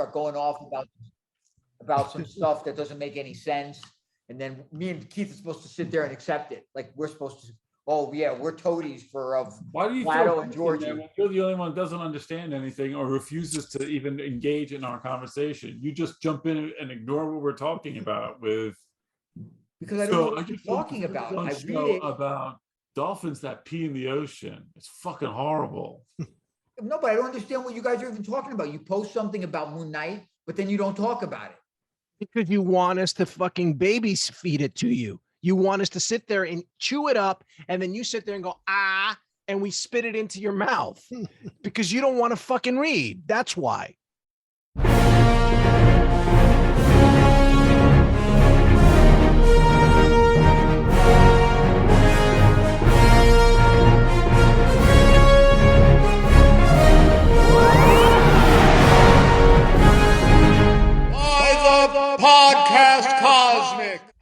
start going off about some stuff that doesn't make any sense. And then me and Keith are supposed to sit there and accept it. Like we're supposed to, oh yeah, we're toadies for why do you Plato and Georgie. You're the only one who doesn't understand anything or refuses to even engage in our conversation. You just jump in and ignore what we're talking about with. Because I don't know what you're talking about. I read it about dolphins that pee in the ocean. It's fucking horrible. No, but I don't understand what you guys are even talking about. You post something about Moon Knight, but then you don't talk about it. Because you want us to fucking baby feed it to you. You want us to sit there and chew it up, and then you sit there and go, ah, and we spit it into your mouth because you don't want to fucking read. That's why.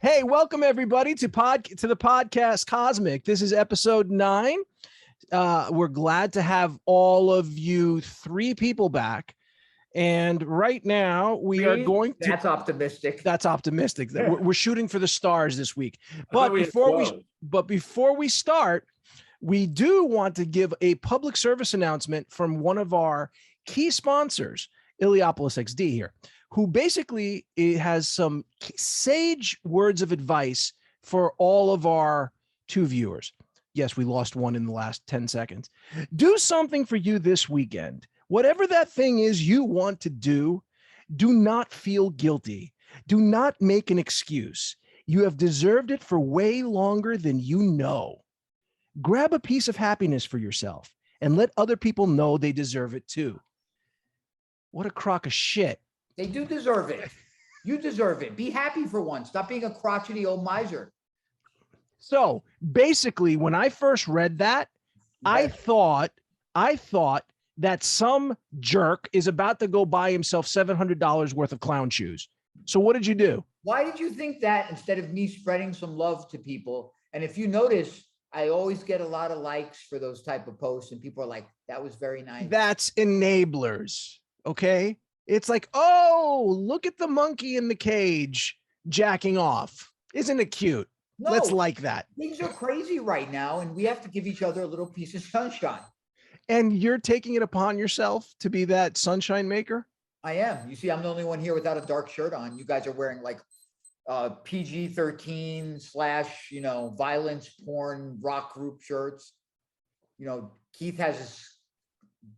Hey, welcome everybody to the podcast Cosmic. This is episode 9. We're glad to have all of you 3 people back. And right now we are going to. That's optimistic. That's optimistic. We're shooting for the stars this week. But before we start, we do want to give a public service announcement from one of our key sponsors, Iliopolis XD here, who basically has some sage words of advice for all of our 2 viewers. Yes, we lost one in the last 10 seconds. Do something for you this weekend. Whatever that thing is you want to do, do not feel guilty. Do not make an excuse. You have deserved it for way longer than you know. Grab a piece of happiness for yourself and let other people know they deserve it too. What a crock of shit. They do deserve it. You deserve it. Be happy for once. Stop being a crotchety old miser. So basically, when I first read that, I thought that some jerk is about to go buy himself $700 worth of clown shoes. So what did you do? Why did you think that instead of me spreading some love to people? And if you notice, I always get a lot of likes for those type of posts, and people are like, that was very nice. That's enablers. Okay. It's like, oh, look at the monkey in the cage jacking off. Isn't it cute? No, let's like that. Things are crazy right now, and we have to give each other a little piece of sunshine. And you're taking it upon yourself to be that sunshine maker? I am. You see, I'm the only one here without a dark shirt on. You guys are wearing like PG-13 / violence porn rock group shirts. Keith has his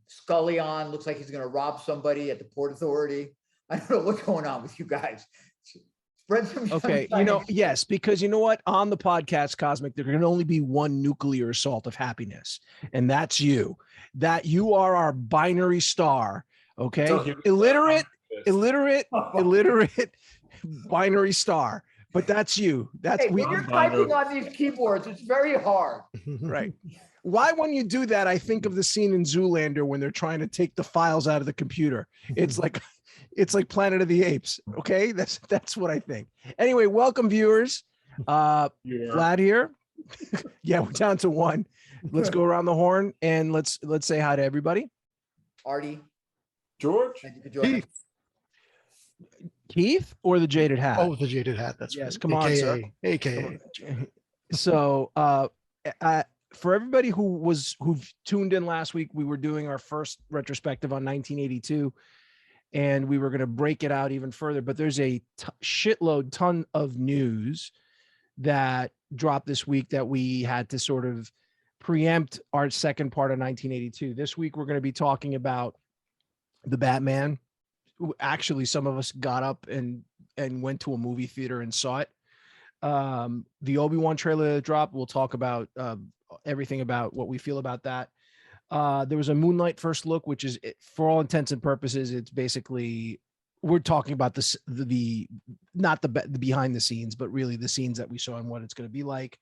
Scully on, looks like he's going to rob somebody at the Port Authority. I don't know what's going on with you guys. Spread some. Okay, yes, because you know what? On the podcast Cosmic, there can only be one nuclear assault of happiness, and that's you. That you are our binary star. Okay, illiterate binary star. But that's you. That's when you're typing on these keyboards, it's very hard. Right. Why, when you do that, I think of the scene in Zoolander when they're trying to take the files out of the computer. It's like Planet of the Apes. Okay, that's what I think. Anyway, welcome viewers. Vlad here. Yeah, we're down to 1. Let's go around the horn and let's say hi to everybody. Artie, George, thank you for joining. Keith or the jaded hat? Oh, the jaded hat. That's yes. Right. Come on, sir. AKA. So, for everybody who tuned in last week, we were doing our first retrospective on 1982, and we were going to break it out even further. But there's a ton of news that dropped this week that we had to sort of preempt our second part of 1982. This week, we're going to be talking about the Batman. Actually, some of us got up and went to a movie theater and saw it. The Obi-Wan trailer that dropped, we'll talk about everything about what we feel about that. There was a Moon Knight first look, which is, for all intents and purposes, it's basically, we're talking about not the behind the scenes, but really the scenes that we saw and what it's going to be like.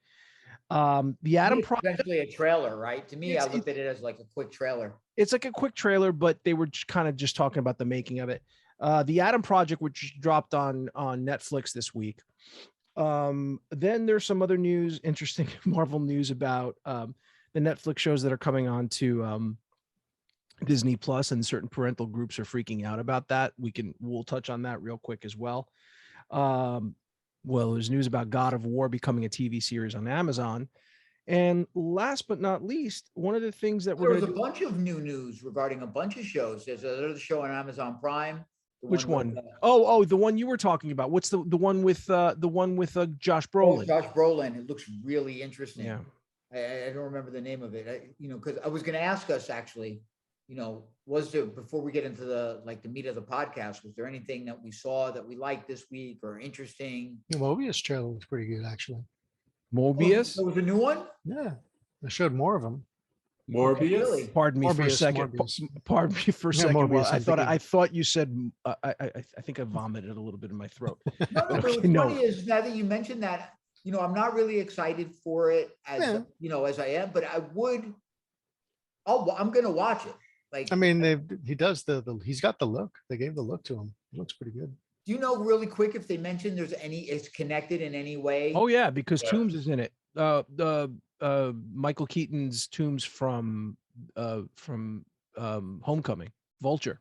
The Atom Project, essentially a trailer, right? To me, I looked at it as like a quick trailer. It's like a quick trailer, but they were kind of just talking about the making of it. The Atom Project, which dropped on Netflix this week. Then there's some other news, interesting Marvel news about the Netflix shows that are coming on to Disney Plus, and certain parental groups are freaking out about that. We'll touch on that real quick as well. Well, there's news about God of War becoming a TV series on Amazon. And last but not least, one of the things that There we're was going a to do. bunch of new news regarding a bunch of shows. There's another show on Amazon Prime. Which with, one? Oh, the one you were talking about. What's the one with Josh Brolin? Josh Brolin. It looks really interesting. Yeah. I don't remember the name of it. Because I was going to ask us actually, was there, before we get into the meat of the podcast, was there anything that we saw that we liked this week or interesting? The Mobius trailer was pretty good, actually. Morbius. There was a new one. Yeah, they showed more of them. Morbius. Really? Pardon me for a Morbius, second. Morbius. Pardon me for a Yeah, second. Morbius, Well, I'm thinking. I thought you said. I think I vomited a little bit in my throat. No, but what's No. funny is now that you mentioned that, I'm not really excited for it as as I am, but I would. I'm going to watch it. I mean, he's got the look. They gave the look to him. It looks pretty good. Do you know really quick if they mentioned it's connected in any way? Oh yeah, because Yeah. Toombs is in it. Michael Keaton's Toombs from Homecoming, Vulture.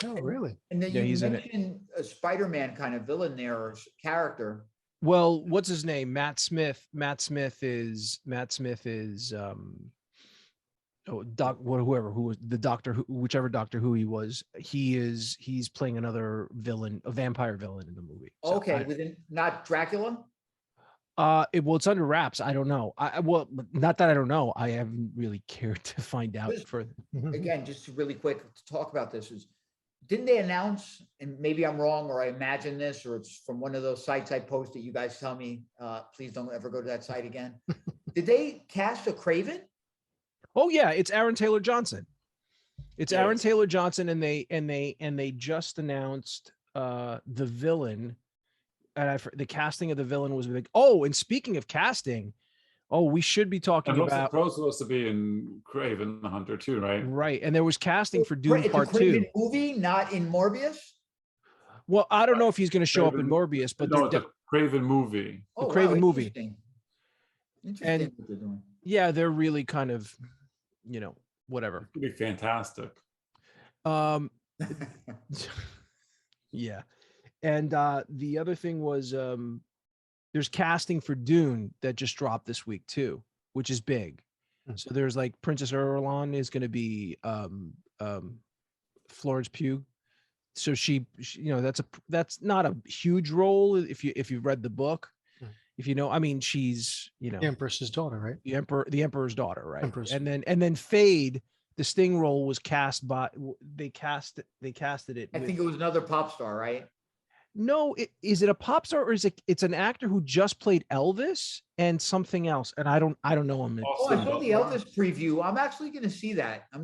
Oh, really? And then Yeah, you he's in it. mentioned a Spider-Man kind of villain there or character. Well, what's his name? Matt Smith. Matt Smith is whoever who was the doctor, whichever Doctor Who he was. He's playing another villain, a vampire villain in the movie. So Okay, not Dracula. It's under wraps. I don't know. Not that I don't know. I haven't really cared to find out Just- further. Again, just really quick to talk about this didn't they announce, and maybe I'm wrong or I imagine this, or it's from one of those sites I posted, you guys tell me, please don't ever go to that site again. Did they cast a Craven? Oh yeah, it's Aaron Taylor Johnson. It's Aaron Yes. Taylor Johnson, and they just announced the villain, and the casting of the villain was big. Oh, and speaking of casting, we should be talking And Russell about Crowe's supposed to be in Craven the Hunter too, right? right. And there was casting for Dune It's a Part Craven 2. movie, not in Morbius. Well, I don't know if he's going to show up in Craven- Morbius, but No, they're the Craven movie. Oh, Craven movie. Interesting. And- What they're doing. yeah, they're really kind of, whatever. It'd be fantastic. Yeah. And the other thing was there's casting for Dune that just dropped this week too, which is big. So there's Princess Irulan is going to be Florence Pugh. So she that's not a huge role if you've read the book. If she's The Empress's daughter, right? the Emperor's daughter, right? Empress. And then Fade, the Sting role was cast by they casted it. I with- think it was another pop star, right? No, is it a pop star or is it's an actor who just played Elvis and something else? And I don't know him. Oh, I saw the Elvis preview. I'm actually going to see that. I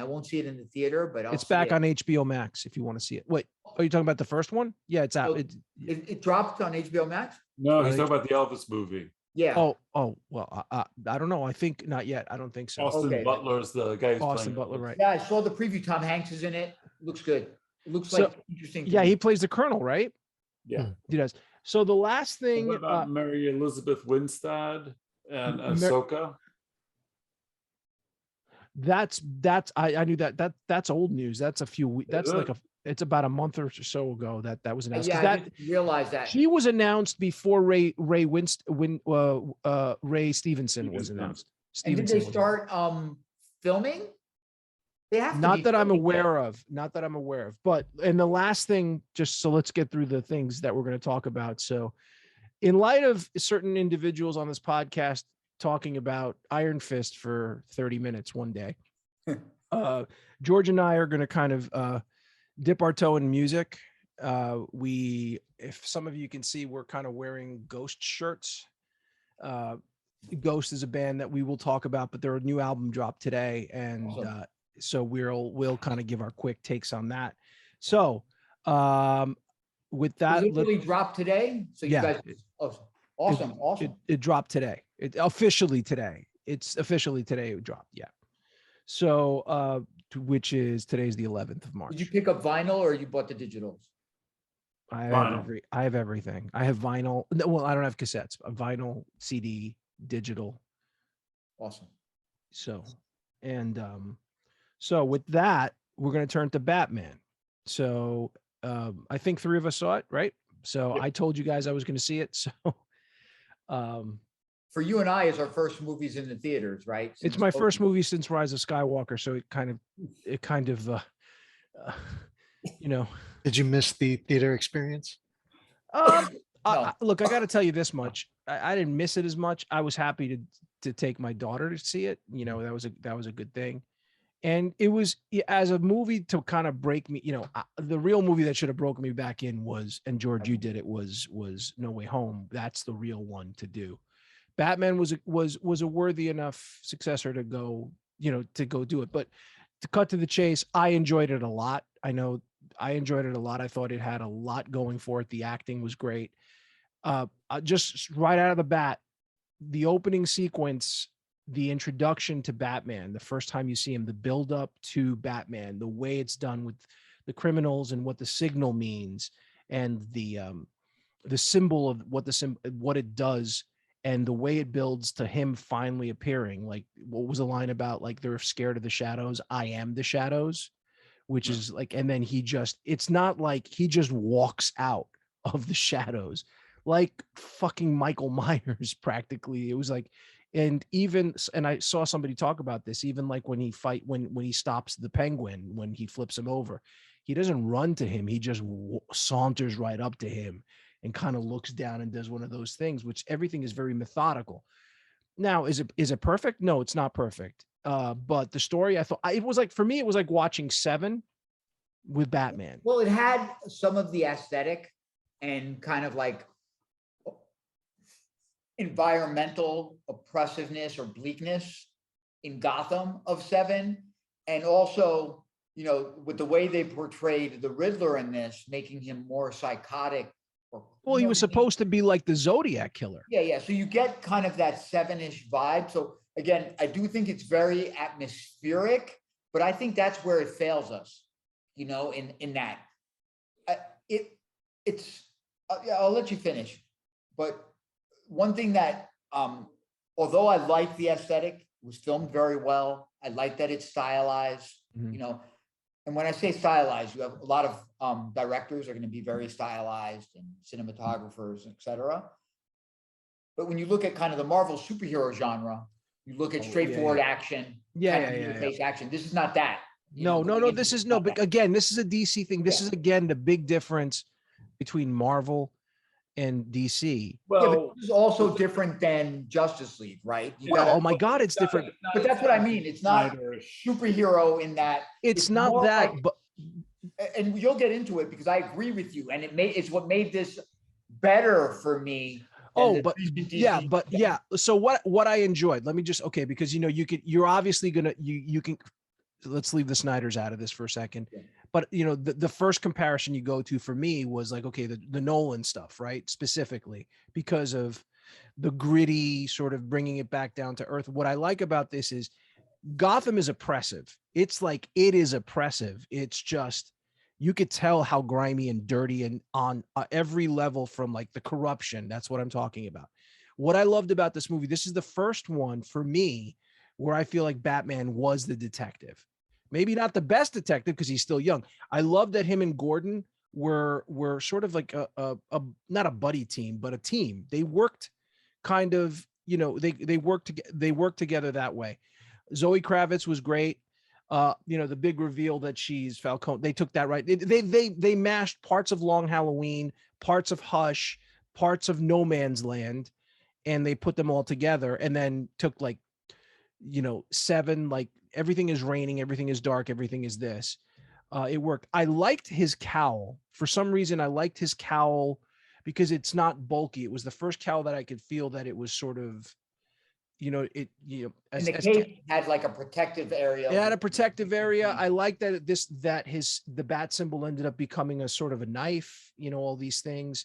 won't see it in the theater, but It's back on HBO Max if you want to see it. Wait, are you talking about the first one? Yeah, it's out. So it dropped on HBO Max. No, he's Right. talking about the Elvis movie. Yeah. Oh, well, I don't know. I think not yet. I don't think so. Austin Okay. Butler's the guy who's Austin playing Butler, Elvis. right? Yeah, I saw the preview. Tom Hanks is in it. Looks good. It looks So- like interesting. to Yeah, me. he plays the Colonel, right? Yeah. He does. So the last And thing, what about Mary Elizabeth Winstead and Mer- Ahsoka? that's I knew that's old news. That's a few weeks. That's Is it? it's about a month or so ago that was announced. 'Cause Yeah, I that didn't realize that. she was announced before Ray Stevenson was Stevenson. announced. And did Stevenson they was start filming? They have to Not be that I'm filming that. aware of. Not that I'm aware of. But and the last thing, just so let's get through the things that we're going to talk about. So, in light of certain individuals on this podcast talking about Iron Fist for 30 minutes one day, George and I are going to kind of dip our toe in music. If some of you can see, we're kind of wearing Ghost shirts. Ghost is a band that we will talk about, but their new album dropped today, and Awesome. so we'll kind of give our quick takes on that. So with that, Does it really drop today? So you Yeah. guys, awesome. it dropped today. It officially today. It's officially today it dropped. Yeah. So today's the 11th of March. Did you pick up vinyl or you bought the digitals? I have Vinyl. I have everything. I have vinyl. No, well, I don't have cassettes. Vinyl, CD, digital. Awesome. So, and So with that, we're going to turn to Batman. So I think three of us saw it, right? So Yep. I told you guys I was going to see it. So For you and I, it's our first movies in the theaters, right? it's Since my COVID. first movie since Rise of Skywalker. So it kind of, you know, Did you miss the theater experience? um, No. look, I got to tell you this much. I didn't miss it as much. I was happy to take my daughter to see it. You know, that was a good thing. And it was as a movie to kind of break me, the real movie that should have broken me back in was, and George, you did it, was No Way Home. That's the real one to do. Batman was a worthy enough successor to go, to go do it. But to cut to the chase, I enjoyed it a lot. I know I enjoyed it a lot. I thought it had a lot going for it. The acting was great. Just right out of the bat, the opening sequence, the introduction to Batman, the first time you see him, the build up to Batman, the way it's done with the criminals and what the signal means, and the symbol of what it does, and the way it builds to him finally appearing. Like, what was the line about? Like, they're scared of the shadows. I am the shadows, which is like, and then it's not like he just walks out of the shadows like fucking Michael Myers practically. It was like, and I saw somebody talk about this, even like when he stops the Penguin, when he flips him over, he doesn't run to him. He just saunters right up to him and kind of looks down and does one of those things, which everything is very methodical. Now, is it perfect? No, it's not perfect. But the story, I thought it was like, for me, it was like watching Seven with Batman. Well, it had some of the aesthetic and kind of like environmental oppressiveness or bleakness in Gotham of Seven. And also, with the way they portrayed the Riddler in this, making him more psychotic. Well, he was supposed to be like the Zodiac killer. Yeah. So you get kind of that Seven-ish vibe. So again, I do think it's very atmospheric, but I think that's where it fails us, in that. I'll let you finish. But one thing that, although I like the aesthetic, it was filmed very well. I like that it's stylized, and when I say stylized, you have a lot of directors are going to be very stylized, and cinematographers, etc. But when you look at kind of the Marvel superhero genre, you look at straightforward action, action. This is not that. No. This is no. But again, this is a DC thing. This is again the big difference between Marvel and DC. Well, but this is also different than Justice League, right? Oh my God, it's different. But that's what I mean. It's not superhero in that. It's not that, like, but and you'll get into it because I agree with you, and it's what made this better for me. Oh, but yeah. So what I enjoyed, let me just, because you're obviously gonna, you can, let's leave the Snyders out of this for a second. Yeah. But the first comparison you go to for me was like, okay, the Nolan stuff, right? Specifically because of the gritty sort of bringing it back down to earth. What I like about this is Gotham is oppressive. It's like, it is oppressive. It's just, you could tell how grimy and dirty and on every level, from like the corruption. That's what I'm talking about. What I loved about this movie, this is the first one for me where I feel like Batman was the detective. Maybe not the best detective because he's still young. I love that him and Gordon were sort of like a not a buddy team, but a team. They worked kind of, they worked together that way. Zoe Kravitz was great. The big reveal that she's Falcone, they took that right. They mashed parts of Long Halloween, parts of Hush, parts of No Man's Land, and they put them all together, and then took like, Seven, like everything is raining, everything is dark, everything is this. It worked. I liked his cowl. For some reason, I liked his cowl because it's not bulky. It was the first cowl that I could feel that it was sort of, and the cape had like a protective area. It had a protective area. I like that the bat symbol ended up becoming a sort of a knife, all these things.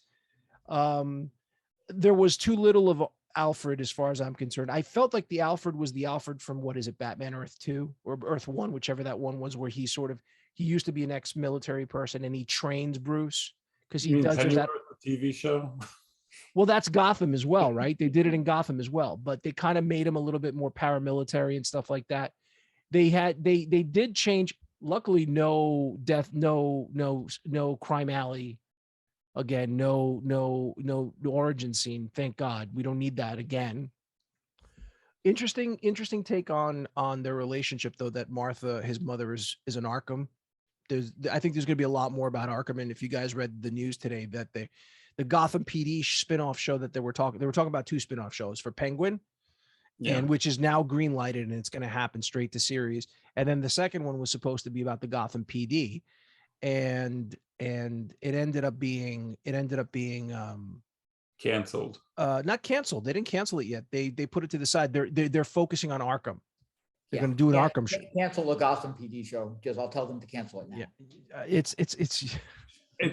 There was too little of Alfred as far as I'm concerned. I felt like the Alfred was the Alfred from, what is it, Batman Earth 2 or Earth 1, whichever that one was, where he used to be an ex-military person and he trains Bruce because he does that TV show. Well, that's Gotham as well, right? They did it in Gotham as well, but they kind of made him a little bit more paramilitary and stuff like that. they did change. Luckily, no death, no crime alley. Again, no origin scene. Thank God. We don't need that again. Interesting take on their relationship, though, that Martha, his mother, is an Arkham. I think there's going to be a lot more about Arkham. And if you guys read the news today, that the Gotham PD spinoff show that they were talking about 2 spinoff shows for Penguin, and which is now green lighted, and it's going to happen straight to series. And then the second one was supposed to be about the Gotham PD, and it ended up being canceled. Not canceled. They didn't cancel it yet. They put it to the side. They're focusing on Arkham. They're Yeah. going to do an Yeah, Arkham show. Cancel the Gotham PD show, because I'll tell them to cancel it now. Yeah, it's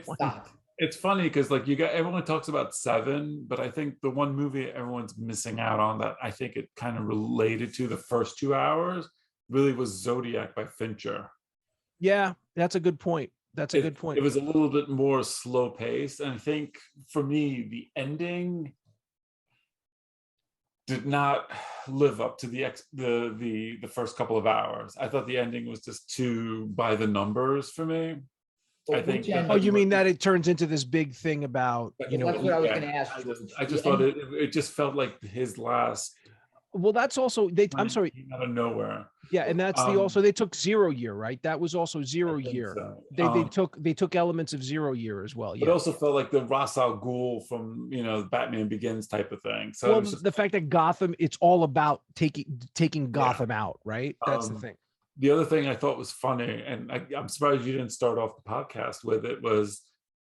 Stop. It's funny because like everyone talks about Seven, but I think the one movie everyone's missing out on that I think it kind of related to the first 2 hours really was Zodiac by Fincher. Yeah, that's a good point. It was a little bit more slow paced, and I think for me the ending did not live up to the first couple of hours. I thought the ending was just too by the numbers for me. I think. Oh, you mean that it turns into this big thing about, That's what I was going to ask you. I just thought it just felt like his last. Well, that's also I'm sorry. Out of nowhere. Yeah, and that's also they took 0 year, right? That was also 0 year. So. They took elements of 0 year as well. Yeah. It also felt like the Ra's al Ghul from Batman Begins type of thing. So well, the fact that Gotham, it's all about taking Gotham out, right? That's the thing. The other thing I thought was funny, and I'm surprised you didn't start off the podcast with it, was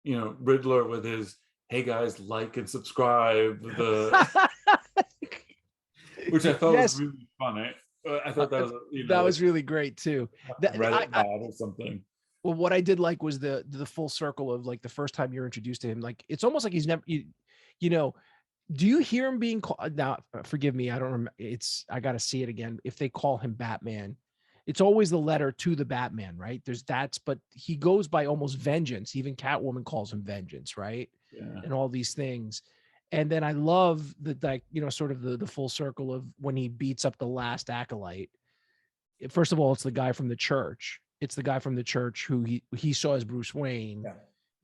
Riddler with his "Hey guys, like and subscribe," which I thought was really funny. I thought that was that was really great too. Reddit bot or something. Well, what I did like was the full circle of like the first time you're introduced to him. Like it's almost like he's never, do you hear him being called? Now, forgive me, I don't remember. I got to see it again. If they call him Batman, it's always the letter to the Batman, right? But he goes by almost Vengeance. Even Catwoman calls him Vengeance, right? Yeah. And all these things. And then I love sort of the full circle of when he beats up the last acolyte. First of all, it's the guy from the church. It's the guy from the church who he saw as Bruce Wayne,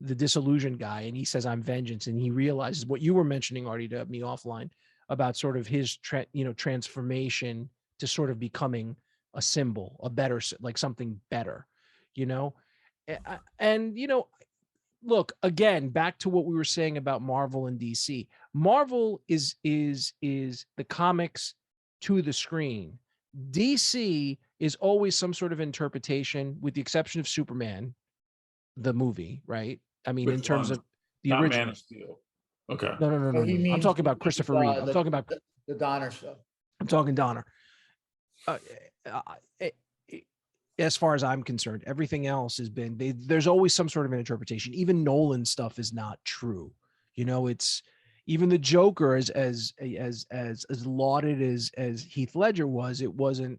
the disillusioned guy. And he says, "I'm Vengeance." And he realizes what you were mentioning, Artie, to me offline about sort of his, transformation to sort of becoming a symbol, a better, like something better, and look, again, back to what we were saying about Marvel and DC. Marvel is the comics to the screen. DC is always some sort of interpretation, with the exception of Superman, the movie, right? I mean, in terms of the original. Man of Steel. Okay. No. I'm talking about Christopher Reeve. I'm talking about the Donner stuff. I'm talking Donner. As far as I'm concerned, everything else has been, there's always some sort of an interpretation. Even Nolan stuff is not true. It's even the Joker, as lauded as Heath Ledger was, it was an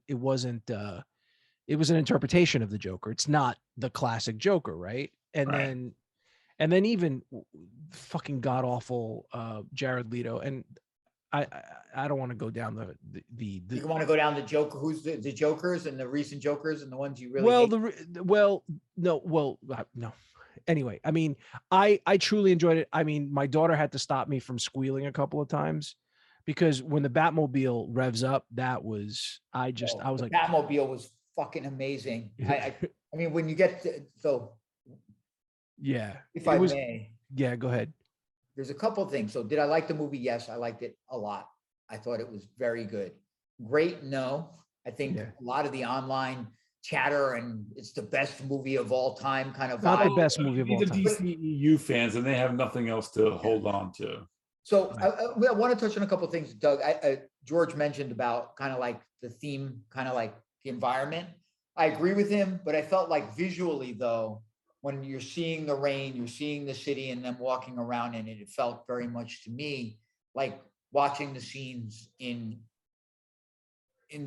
interpretation of the Joker. It's not the classic Joker, right? And then even fucking god awful Jared Leto. And I don't want to go down the You want to go down the Joker? Who's the Jokers and the recent Jokers and the ones you really no. Anyway, I mean, I truly enjoyed it. I mean, my daughter had to stop me from squealing a couple of times because when the Batmobile revs up, I was like, Batmobile was fucking amazing. I mean, when you get yeah, if I may, yeah, go ahead. There's a couple of things. So did I like the movie? Yes, I liked it a lot. I thought it was very good. Great? No. I think a lot of the online chatter and it's the best movie of all time kind of not vibe. the best movie of all time. These are DCEU fans and they have nothing else to hold on to. So I want to touch on a couple of things, Doug. George mentioned about kind of like the theme, kind of like the environment. I agree with him, but I felt like visually though, when you're seeing the rain, you're seeing the city and them walking around in it, it felt very much to me like watching the scenes in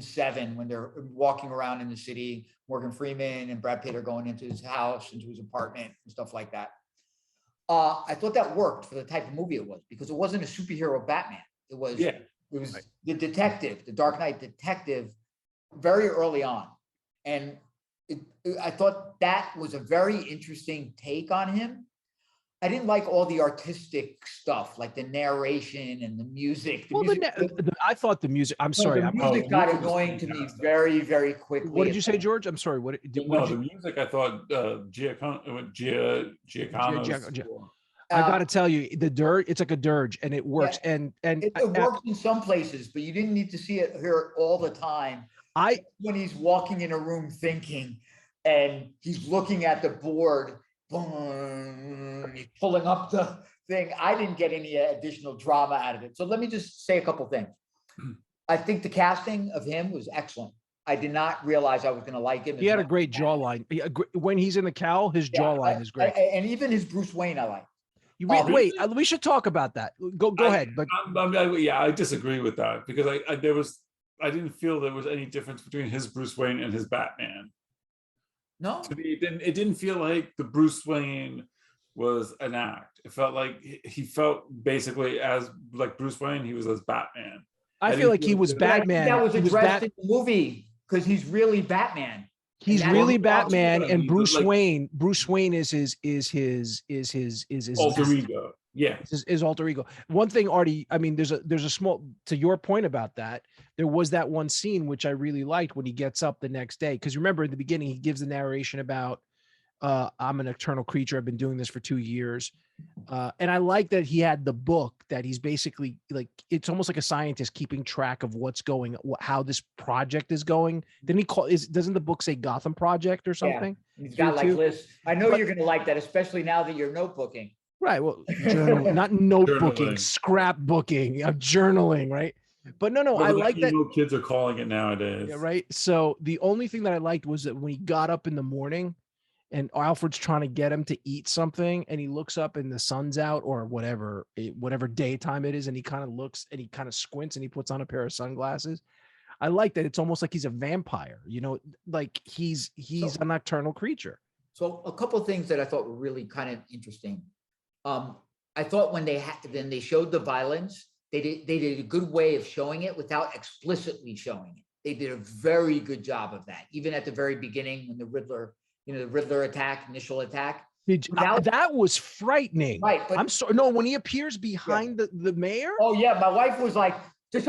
Seven when they're walking around in the city. Morgan Freeman and Brad Pitt are going into his house, into his apartment and stuff like that. I thought that worked for the type of movie it was because it wasn't a superhero Batman. It was the detective, the Dark Knight detective very early on. And I thought that was a very interesting take on him. I didn't like all the artistic stuff, like the narration and the music. Well, I thought the music. I'm sorry. The music got annoying to me very, very quickly. What did you say, George? I'm sorry. What did the music? I thought Giacomo. I got to tell you, the dirge. It's like a dirge, and it works. Yeah, and it works in some places, but you didn't need to hear it all the time. When he's walking in a room thinking, and he's looking at the board, boom, he's pulling up the thing. I didn't get any additional drama out of it. So let me just say a couple things. I think the casting of him was excellent. I did not realize I was going to like him. He had a great jawline. When he's in the cowl, his jawline is great. And even his Bruce Wayne, I like. Wait, we should talk about that. Go ahead. But I disagree with that because I didn't feel there was any difference between his Bruce Wayne and his Batman. No, to me, it didn't feel like the Bruce Wayne was an act. It felt like he felt basically as like Bruce Wayne. He was as Batman. I feel like he was Batman. That was addressed in the movie because he's really Batman. He's really Batman, and Bruce Wayne. Bruce Wayne is his alter ego. Yeah, his alter ego. One thing, Artie. I mean, there's a small, to your point about that. There was that one scene which I really liked when he gets up the next day, because remember in the beginning he gives the narration about I'm an eternal creature. I've been doing this for 2 years, and I like that he had the book that he's basically like, it's almost like a scientist keeping track of what's going, how this project is going. Then doesn't the book say Gotham Project or something? Yeah, he's got like lists. I know you're going to like that, especially now that you're notebooking. Right. Well, journaling, not notebooking, scrapbooking. I'm journaling, right? But no, I like that. Kids are calling it nowadays. Yeah, right. So the only thing that I liked was that when he got up in the morning and Alfred's trying to get him to eat something, and he looks up and the sun's out or whatever daytime it is, and he kind of looks and he kind of squints and he puts on a pair of sunglasses. I like that. It's almost like he's a vampire, like he's a nocturnal creature. So a couple of things that I thought were really kind of interesting. I thought when they showed the violence, they did a good way of showing it without explicitly showing it. They did a very good job of that. Even at the very beginning when the Riddler initial attack. That was frightening. Right. But I'm sorry. No, when he appears behind the mayor. Oh yeah. My wife was like, that's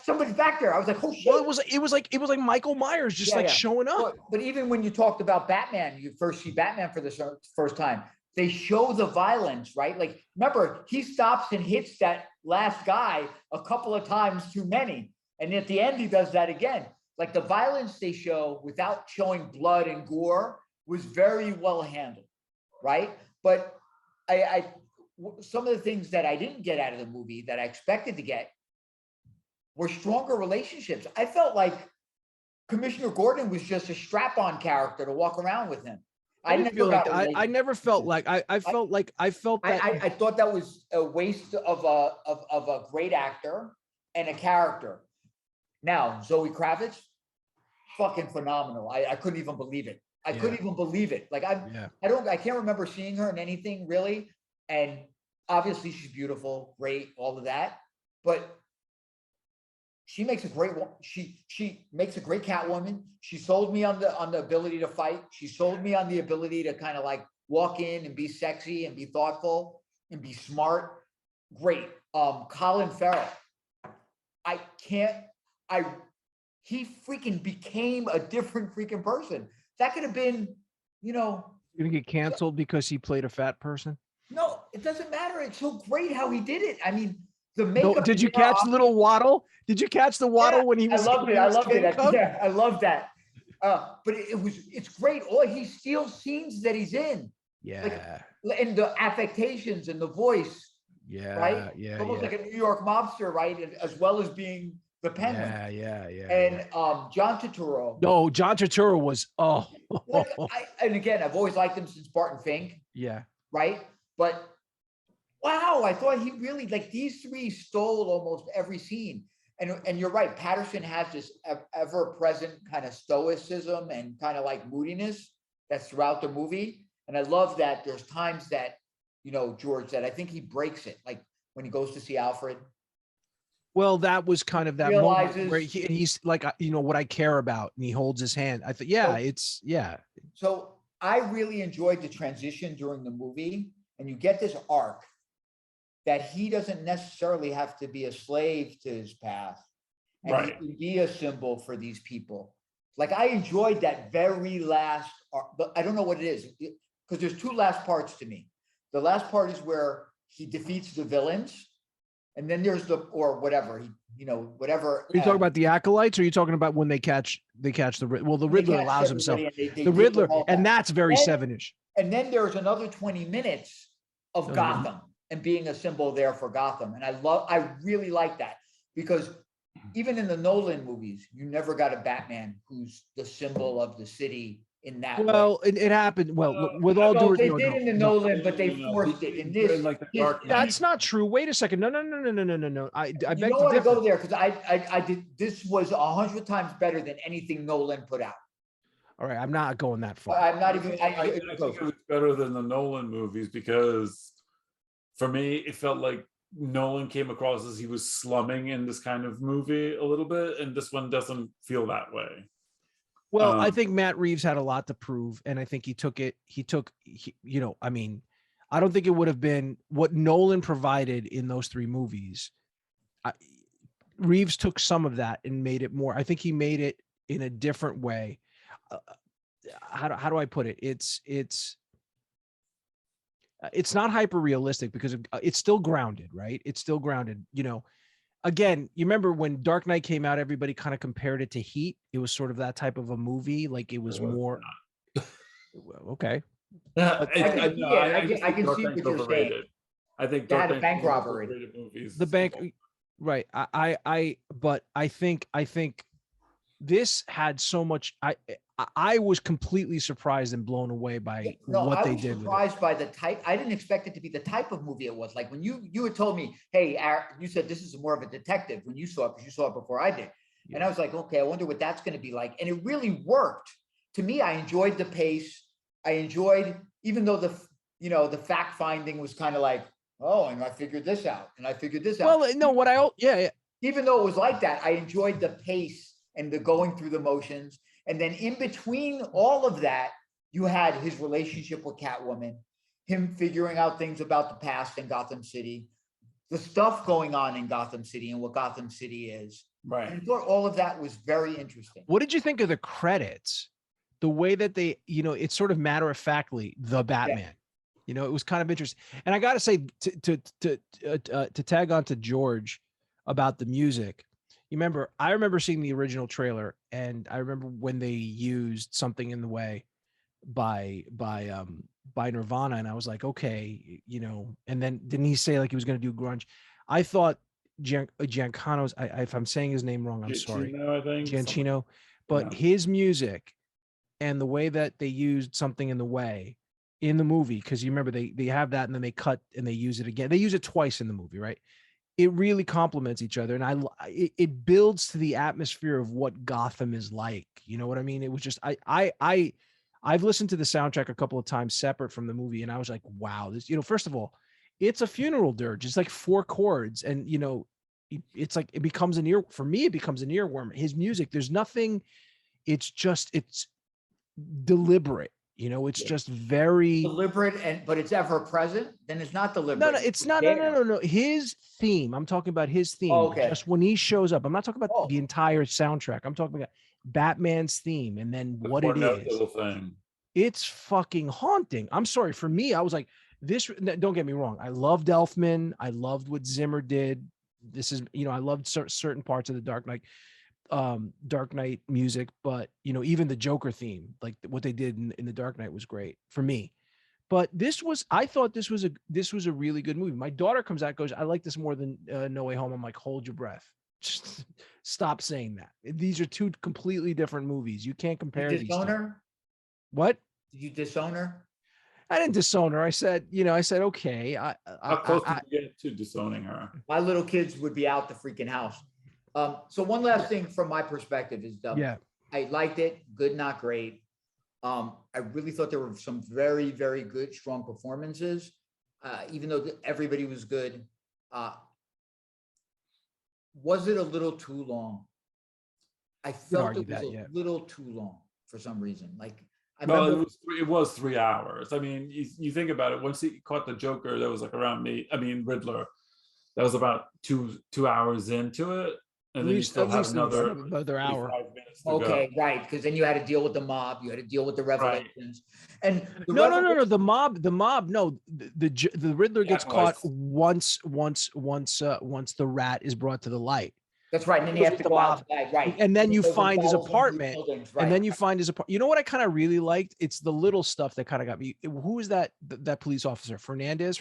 somebody's back there. I was like, oh shit. Well, it was like Michael Myers just showing up. But even when you talked about Batman, you first see Batman for the first time. They show the violence, right? Like, remember, he stops and hits that last guy a couple of times too many. And at the end, he does that again. Like the violence they show without showing blood and gore was very well handled, right? But some of the things that I didn't get out of the movie that I expected to get were stronger relationships. I felt like Commissioner Gordon was just a strap-on character to walk around with him. I never felt like I felt that I thought that was a waste of a great actor and a character. Now, Zoe Kravitz, fucking phenomenal. I couldn't even believe it. I couldn't even believe it. Like I can't remember seeing her in anything really. And obviously she's beautiful, great, all of that. But she makes a great she makes a great Catwoman. She sold me on the ability to fight. She sold me on the ability to kind of like walk in and be sexy and be thoughtful and be smart. Great. Colin Farrell. He freaking became a different freaking person. That could have been, You're gonna get canceled because he played a fat person? No, it doesn't matter. It's so great how he did it. I mean, the makeup. Did you catch the little waddle? Did you catch the waddle when he was? I loved it. I loved it. Yeah, I love that. But it's great. He steals scenes that he's in. Yeah. And the affectations and the voice. Yeah. Right. Yeah. Almost like a New York mobster, right? As well as being the Penguin. Yeah. And John Turturro. No, John Turturro was and again, I've always liked him since Barton Fink. Yeah. Right. But wow, I thought he really, like, these three stole almost every scene. And you're right, Patterson has this ever-present kind of stoicism and kind of like moodiness that's throughout the movie. And I love that there's times that, George, that I think he breaks it. Like when he goes to see Alfred Well, that was kind of that moment where realizes. he's like, what I care about, and he holds his hand. I thought, yeah, yeah. So I really enjoyed the transition during the movie, and you get this arc that he doesn't necessarily have to be a slave to his past, and Right. he can be a symbol for these people. Like I enjoyed that very last arc, but I don't know what it is because there's two last parts to me. The last part is where he defeats the villains, and then there's or whatever whatever. Are you talking about the acolytes, or are you talking about when they catch the Well, the Riddler allows himself. The Riddler, and that's very Sevenish. And then there's another 20 minutes of Gotham and being a symbol there for Gotham. And I really like that because even in the Nolan movies, you never got a Batman who's the symbol of the city in that way. Well, it happened. Well, with all due They did in the Nolan, but they forced it in this. Like the Dark Knight. That's not true. Wait a second. No. I beg You don't to want to differ. go there because I did. This was 100 times better than anything Nolan put out. All right, I'm not going that far. I'm not even. I think it was better than the Nolan movies because for me, it felt like Nolan came across as he was slumming in this kind of movie a little bit, and this one doesn't feel that way. Well, I think Matt Reeves had a lot to prove, and I think I don't think it would have been what Nolan provided in those three movies. Reeves took some of that and made it more. I think he made it in a different way. How do I put it? It's not hyper realistic because it's still grounded, right? It's still grounded. Again, you remember when Dark Knight came out, everybody kind of compared it to Heat. It was sort of that type of a movie. Like it was more. Okay. I can see what you're saying. I think That had a bank robbery. Movies. The bank, right? But I think this had so much. I was completely surprised and blown away by what they did. Surprised by the type. I didn't expect it to be the type of movie it was. Like when you had told me, hey, you said this is more of a detective when you saw it because you saw it before I did, and I was like, okay, I wonder what that's going to be like, and it really worked. To me, I enjoyed the pace. I enjoyed, even though the fact finding was kind of like, oh, and I figured this out, and I figured this out. Well, no, Even though it was like that, I enjoyed the pace and the going through the motions. And then in between all of that, you had his relationship with Catwoman, him figuring out things about the past in Gotham City, the stuff going on in Gotham City and what Gotham City is. Right. And I thought all of that was very interesting. What did you think of the credits? The way that they, it's sort of matter of factly, the Batman. Yeah. It was kind of interesting. And I got to say, to tag on to George about the music. I remember seeing the original trailer, and I remember when they used Something in the Way by Nirvana, and I was like, okay, and then didn't he say like he was going to do grunge? I thought Giancano's, if I'm saying his name wrong, I'm sorry. I think Giancino, but his music and the way that they used Something in the Way in the movie, because you remember they have that and then they cut and they use it again. They use it twice in the movie, right? It really complements each other, and it builds to the atmosphere of what Gotham is like. You know what I mean? It was just I've listened to the soundtrack a couple of times separate from the movie, and I was like, wow, this. First of all, it's a funeral dirge. It's like 4 chords, and it's like it becomes an ear for me. It becomes an earworm. His music, there's nothing. It's deliberate. It's just very deliberate, but it's ever present. Then it's not deliberate. No, it's not. No. His theme. I'm talking about his theme. Okay. Just when he shows up. I'm not talking about the entire soundtrack. I'm talking about Batman's theme, and then what it is. It's fucking haunting. I'm sorry. For me, I was like, this. Don't get me wrong. I loved Elfman. I loved what Zimmer did. This is, I loved certain parts of the Dark Knight music, but even the Joker theme, like what they did in the Dark Knight was great for me. But I thought this was a really good movie. My daughter comes out, goes, I like this more than No Way Home. I'm like, hold your breath. Just stop saying that. These are 2 completely different movies. You can't compare these. Disown her? What? Did you disown her? I didn't disown her. I said, okay. How close did you get to disowning her? My little kids would be out the freaking house. So one last thing from my perspective is, I liked it. Good, not great. I really thought there were some very, very good, strong performances. Even though everybody was good. was it a little too long? I felt argue it was that, a yeah. little too long for some reason. Like I Well, remember, it was 3 hours. I mean, you think about it. Once he caught the Joker, that was like around me. I mean, Riddler. That was about two hours into it, and then you still have another another hour. 45 minutes to go. okay, right, because then you had to deal with the mob, you had to deal with the revelations, and the No. The mob. No, the Riddler gets Yeah, caught it's- once the rat is brought to the light. That's right, and then Goes you have with to the go mob. outside, right? And then you Over find his walls and through apartment, buildings, and then right. you find his apartment. You know what I kind of really liked? It's the little stuff that kind of got me. Who is that? That police officer, Hernandez.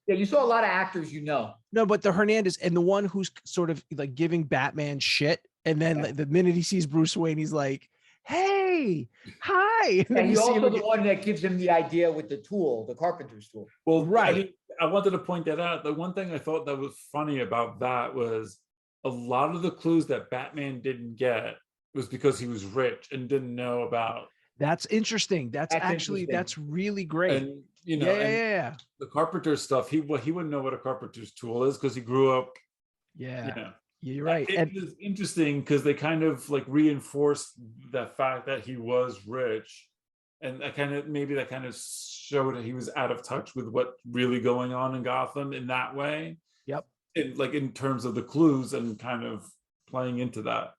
Yeah, you saw a lot of actors, you know. No, but the Hernandez and the one who's sort of like giving Batman shit, and then Yeah. the minute he sees Bruce Wayne, he's like, "Hey, hi!" And And then you he's see him also the again. one that gives him the idea with the tool, the carpenter's tool. Well, Right. I mean, I wanted to point that out. The one thing I thought that was funny about that was a lot of the clues that Batman didn't get was because he was rich and didn't know about. That's interesting. That's That's actually interesting. really great. And you Yeah, know, yeah, and yeah, the carpenter stuff, he wouldn't know what a carpenter's tool is because he grew up. yeah. You know, You're right. it And was interesting because they kind of like reinforced the fact that he was rich, and that kind of showed that he was out of touch with what's really going on in Gotham in that way. yep. In terms of the clues and kind of playing into that.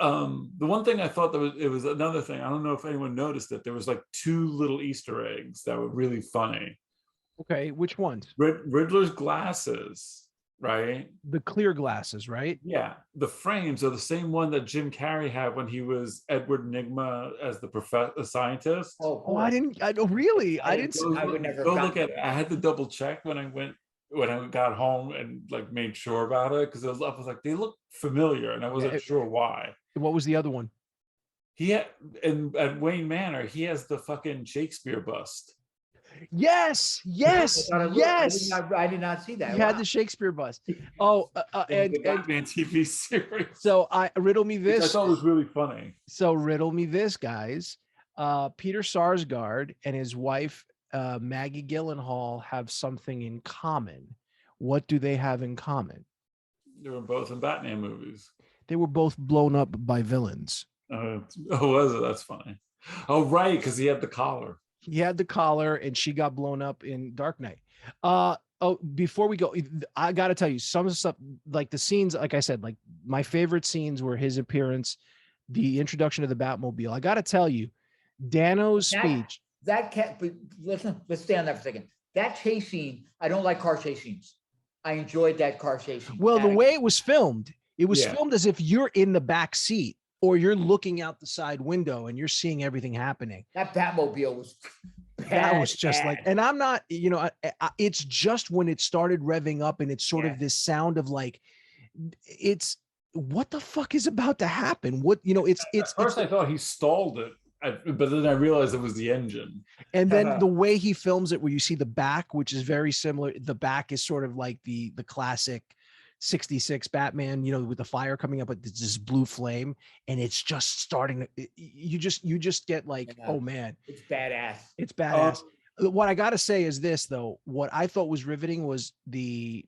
The one thing I thought it was another thing. I don't know if anyone noticed it. There was like 2 little Easter eggs that were really funny. Okay, which ones? Riddler's glasses, right? The clear glasses, right? Yeah, the frames are the same one that Jim Carrey had when he was Edward Nygma as the scientist. Oh, Oh, I don't really. I didn't. I would never Go have look gotten at it. I had to double check when I got home and like made sure about it because I was like, they look familiar and I wasn't sure why. What was the other one? He had at Wayne Manor, he has the fucking Shakespeare bust. Yes, yes, yes. I did not see that. He had Wow. the Shakespeare bust. Oh, In the Batman TV series. so riddle me Which I this. thought was really funny. So riddle me this, guys. Peter Sarsgaard and his wife Maggie Gyllenhaal have something in common. What do they have in common? They were both in Batman movies. They were both blown up by villains. Oh, was it? That's funny. Oh, right, because he had the collar. He had the collar, and she got blown up in Dark Knight. Before we go, I got to tell you some stuff, like the scenes. Like I said, like my favorite scenes were his appearance, the introduction of the Batmobile. I got to tell you, Dano's speech. That can't. But listen, let's stay on that for a second. That chase scene, I don't like car chase scenes. I enjoyed that car chase scene. Well, the way it was filmed Yeah. filmed as if you're in the back seat or you're looking out the side window and you're seeing everything happening. that Batmobile was. That was just like, badass. and I'm not, it's just when it started revving up and it's sort Yeah. of this sound of like, it's what the fuck is about to happen? What, it's At first, I thought he stalled it, but then I realized it was the engine. and then the way he films it, where you see the back, which is very similar. The back is sort of like the classic 66 Batman, with the fire coming up, but it's this blue flame, and it's just starting to, you just get like, Yeah. oh man, It's badass. it's badass. What I got to say is this though, what I thought was riveting was the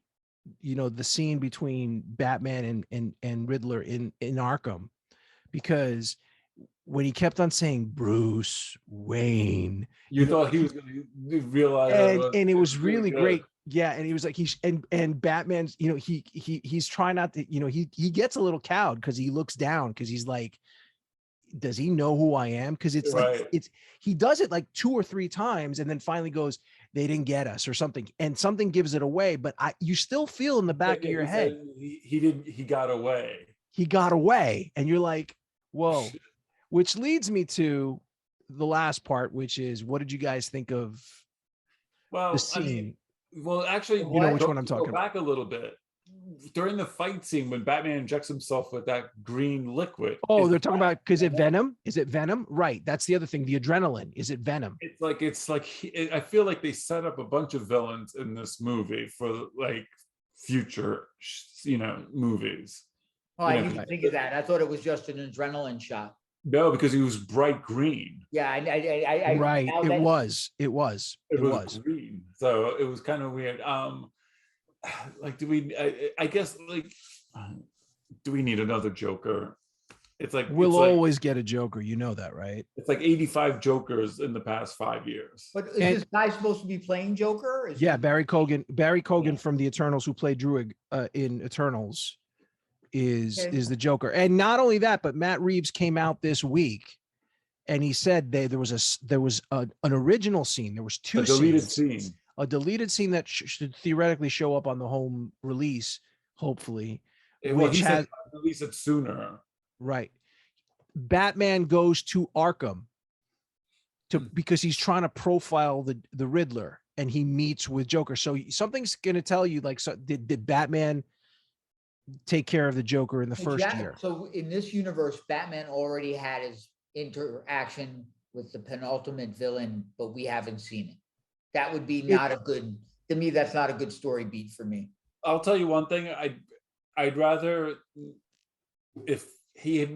scene between Batman and Riddler in Arkham, because when he kept on saying Bruce Wayne, You thought he was going to realize, and it was really good. great. Yeah, and he was like, and Batman's, he's trying not to, he gets a little cowed because he looks down because he's like, does he know who I am? Because it's Right. like he does it like 2 or 3 times and then finally goes, they didn't get us or something, and something gives it away. But you still feel in the back of your head, He got away. he got away, and you're like, whoa. Which leads me to the last part, which is, what did you guys think of Well, the scene? actually, You know which one I'm talking go about. back a little bit. During the fight scene when Batman injects himself with that green liquid. Oh, is they're talking that- about, because Venom? Is it Venom? Right. That's the other thing. The adrenaline. Is it Venom? It's like I feel like they set up a bunch of villains in this movie for like future, movies. Oh, I Yeah. didn't think of that. I thought it was just an adrenaline shot. No, because he was bright green. Yeah, I Right. now It that- was. It was. It was green, so it was kind of weird. like, do we? I guess like, do we need another Joker? It's like We'll it's like always get a Joker. You know that, right? it's like 85 Jokers in the past 5 years. But is And- this guy supposed to be playing Joker? Is Yeah, he- Barry Kogan from the Eternals, who played Druig in Eternals, is Okay. the Joker. And not only that, but Matt Reeves came out this week, and he said there was an original scene. There was two A deleted scenes, scene. a deleted scene that should theoretically show up on the home release, hopefully. Well, which he has said release it sooner. right. Batman goes to Arkham because he's trying to profile the Riddler, and he meets with Joker. So something's going to tell you, like, so did Batman take care of the Joker in the first year? So in this universe, Batman already had his interaction with the penultimate villain, but we haven't seen it. That would be not a good, to me, that's not a good story beat for me. I'll tell you one thing. I'd rather if he had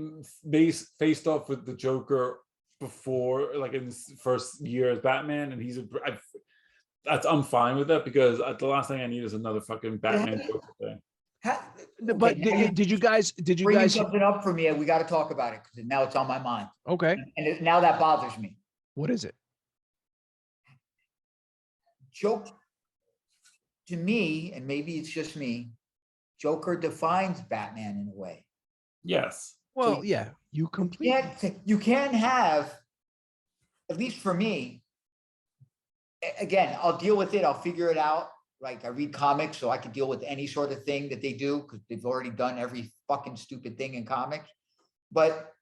faced off with the Joker before, like in his first year as Batman, and I'm fine with that, because the last thing I need is another fucking Batman Joker thing. But did you guys Bringing something up for me, we got to talk about it because now it's on my mind. okay, Now that bothers me. what is it? Joker, to me, and maybe it's just me, Joker defines Batman in a way. Yes. Well, yeah, you complete. You can't have, at least for me, again, I'll deal with it. I'll figure it out. Like, I read comics, so I can deal with any sort of thing that they do because they've already done every fucking stupid thing in comics. But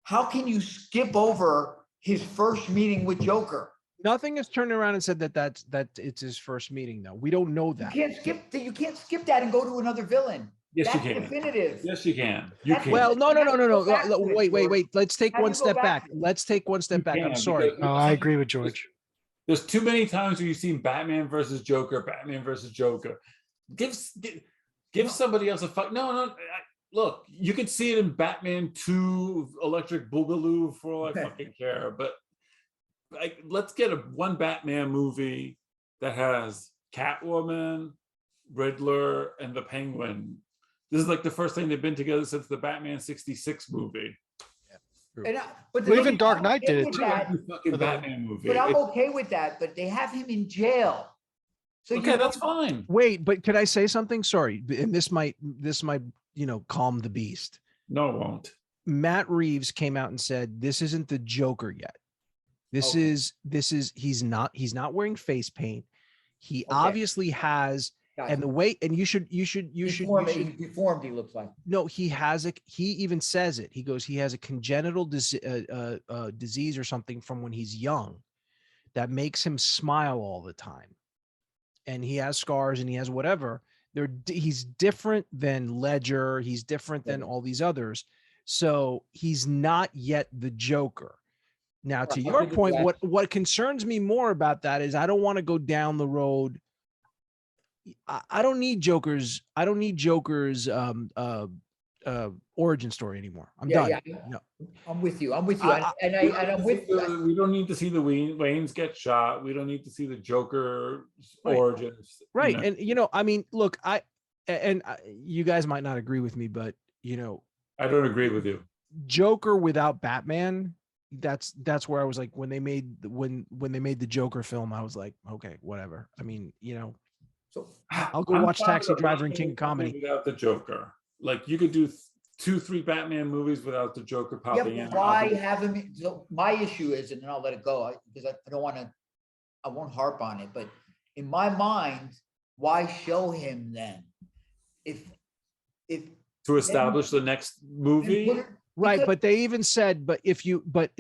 how can you skip over his first meeting with Joker? Nothing has turned around and said that it's his first meeting, though. We don't know that. You can't skip that and go to another villain. Yes, That's you can. definitive. Yes, you can. You That's- can. Well, no. How do you go back to it, Wait. George? Let's take How do one you go step back back. to it? Let's take one step You back. I'm can, sorry. because- No, I agree with George. There's too many times where you've seen Batman versus Joker, Batman versus Joker. Give somebody else a fuck. No. Look, you could see it in Batman 2, Electric Boogaloo, for all I fucking care. But like, let's get one Batman movie that has Catwoman, Riddler, and the Penguin. This is like the first time they've been together since the Batman '66 movie. But Well, even Dark Knight did it too. Every fucking For the- Batman movie. But I'm It's- okay with that. But they have him in jail. So okay, that's fine. Wait, but could I say something? Sorry, and this might calm the beast. No, it won't. Matt Reeves came out and said this isn't the Joker yet. This Okay. is he's not wearing face paint. He Okay. obviously has, and the way, and you should He's deformed, he looks like. no, he has he even says it. He goes, he has a congenital disease or something from when he's young that makes him smile all the time. And he has scars and he has whatever. He's different than Ledger. He's different than all these others. So he's not yet the Joker. Now, to Right, your I think point, that's- what concerns me more about that is I don't want to go down the road. I don't need Joker's. I don't need Joker's origin story anymore. I'm done. No. I'm with you. I'm We I'm with you. We don't need to see the Waynes get shot. We don't need to see the Joker Right. origins. you Right. know. And I mean, look, you guys might not agree with me, but I don't agree with you. Joker without Batman, that's where I was like, when they made the Joker film, I was like, okay, whatever. I mean, So I'll go watch fine Taxi with Driver and watching King of Comedy. without the Joker. Like, you could do 2-3 Batman movies without the Joker yeah, popping in. but why have him? So my issue is, and then I'll let it go because I don't want to. I won't harp on it, but in my mind, why show him then? If To establish the next movie. Right, because- but they even said, but